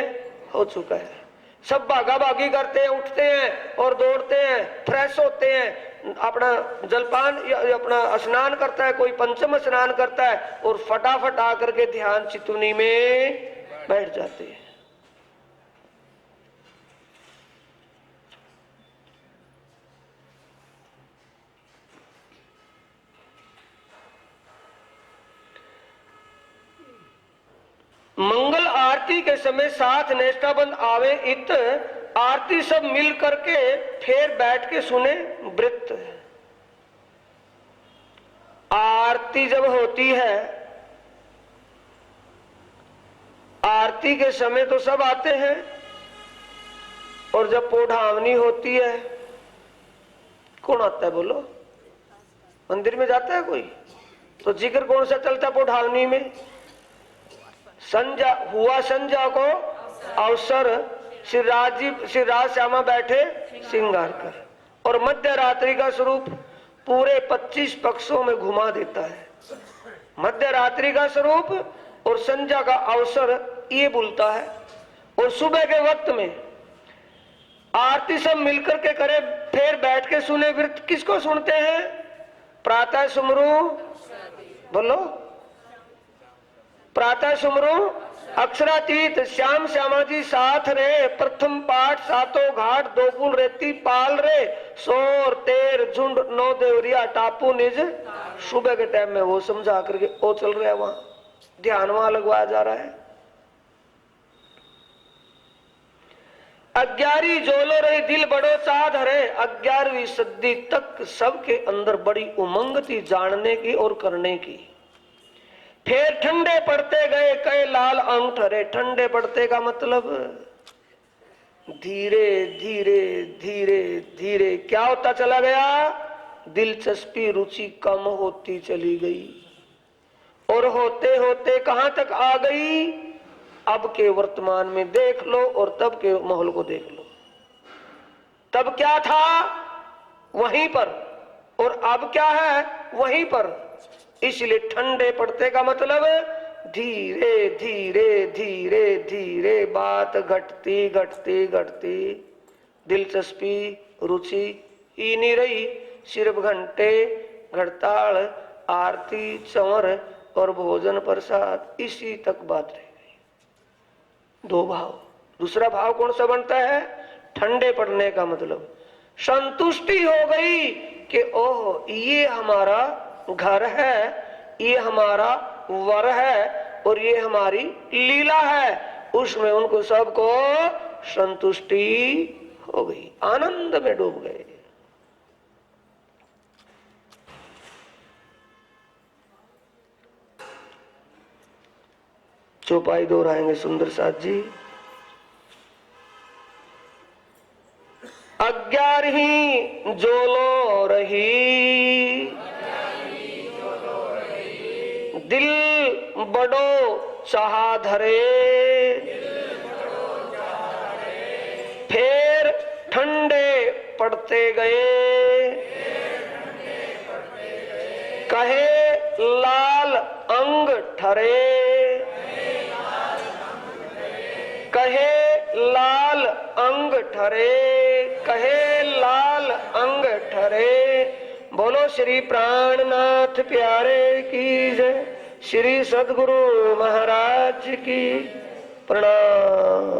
हो चुका है। सब भागा भागी करते हैं, उठते हैं और दौड़ते हैं, फ्रेश होते हैं, अपना जलपान या अपना स्नान करता है, कोई पंचम स्नान करता है, और फटाफट आकर के ध्यान चितवनी में बैठ जाते हैं। मंगल आरती के समय साथ निष्ठाबंद आवे इत, आरती सब मिल करके फिर बैठ के सुने वृत्त। आरती जब होती है, आरती के समय तो सब आते हैं, और जब पोढ़ावनी होती है, कौन आता है बोलो? मंदिर में जाता है कोई? तो जिक्र कौन सा चलता है पोढ़ावनी में? संध्या हुआ, संध्या को अवसर, श्री राज श्यामा बैठे श्रृंगार कर। और मध्य रात्रि का स्वरूप पूरे 25 पक्षों में घुमा देता है। मध्य रात्रि का स्वरूप और संध्या का अवसर ये बोलता है। और सुबह के वक्त में आरती सब मिलकर के करे, फिर बैठ के सुने। फिर किसको सुनते हैं? प्रातः सुमरू, बोलो, प्रातः सुमरू अक्षरातीत श्याम श्यामा जी साथ रे, प्रथम पाठ सातों घाट दो पुल रेती पाल रे, सोर तेर झुंड नौ देवरिया टापू निज। सुबह के टाइम में वो समझा करके वो चल रहा है, वहां ध्यान वहां लगवाया जा रहा है। 11वीं जोलो रही दिल बड़ो चाह धरे, 11वीं सदी तक सबके अंदर बड़ी उमंग थी जानने की और करने की। फिर ठंडे पड़ते गए कई लाल अंग ठहरे। ठंडे पड़ते का मतलब धीरे धीरे धीरे धीरे क्या होता चला गया? दिलचस्पी रुचि कम होती चली गई। और होते होते कहां तक आ गई? अब के वर्तमान में देख लो और तब के माहौल को देख लो। तब क्या था? वहीं पर। और अब क्या है? वहीं पर। इसलिए ठंडे पड़ते का मतलब धीरे धीरे धीरे धीरे बात घटती घटती घटती, दिलचस्पी रुचि ही नहीं रही। सिर्फ घंटे, घड़ताल, आरती, चंवर और भोजन प्रसाद, इसी तक बात रह गई। दो भाव। दूसरा भाव कौन सा बनता है? ठंडे पड़ने का मतलब संतुष्टि हो गई कि ओह ये हमारा घर है, ये हमारा वर है और ये हमारी लीला है। उसमें उनको सबको संतुष्टि हो गई, आनंद में डूब गए। चौपाई दोहराएंगे सुंदर साथ जी। 11वीं जोलो रही, दिल बड़ो चाह धरे, फिर ठंडे पड़ते गए, कहे लाल अंग ठरे, कहे लाल अंग ठरे, कहे लाल अंग ठरे। बोलो श्री प्राणनाथ प्यारे की जय, श्री सद्गुरु महाराज की प्रणाम।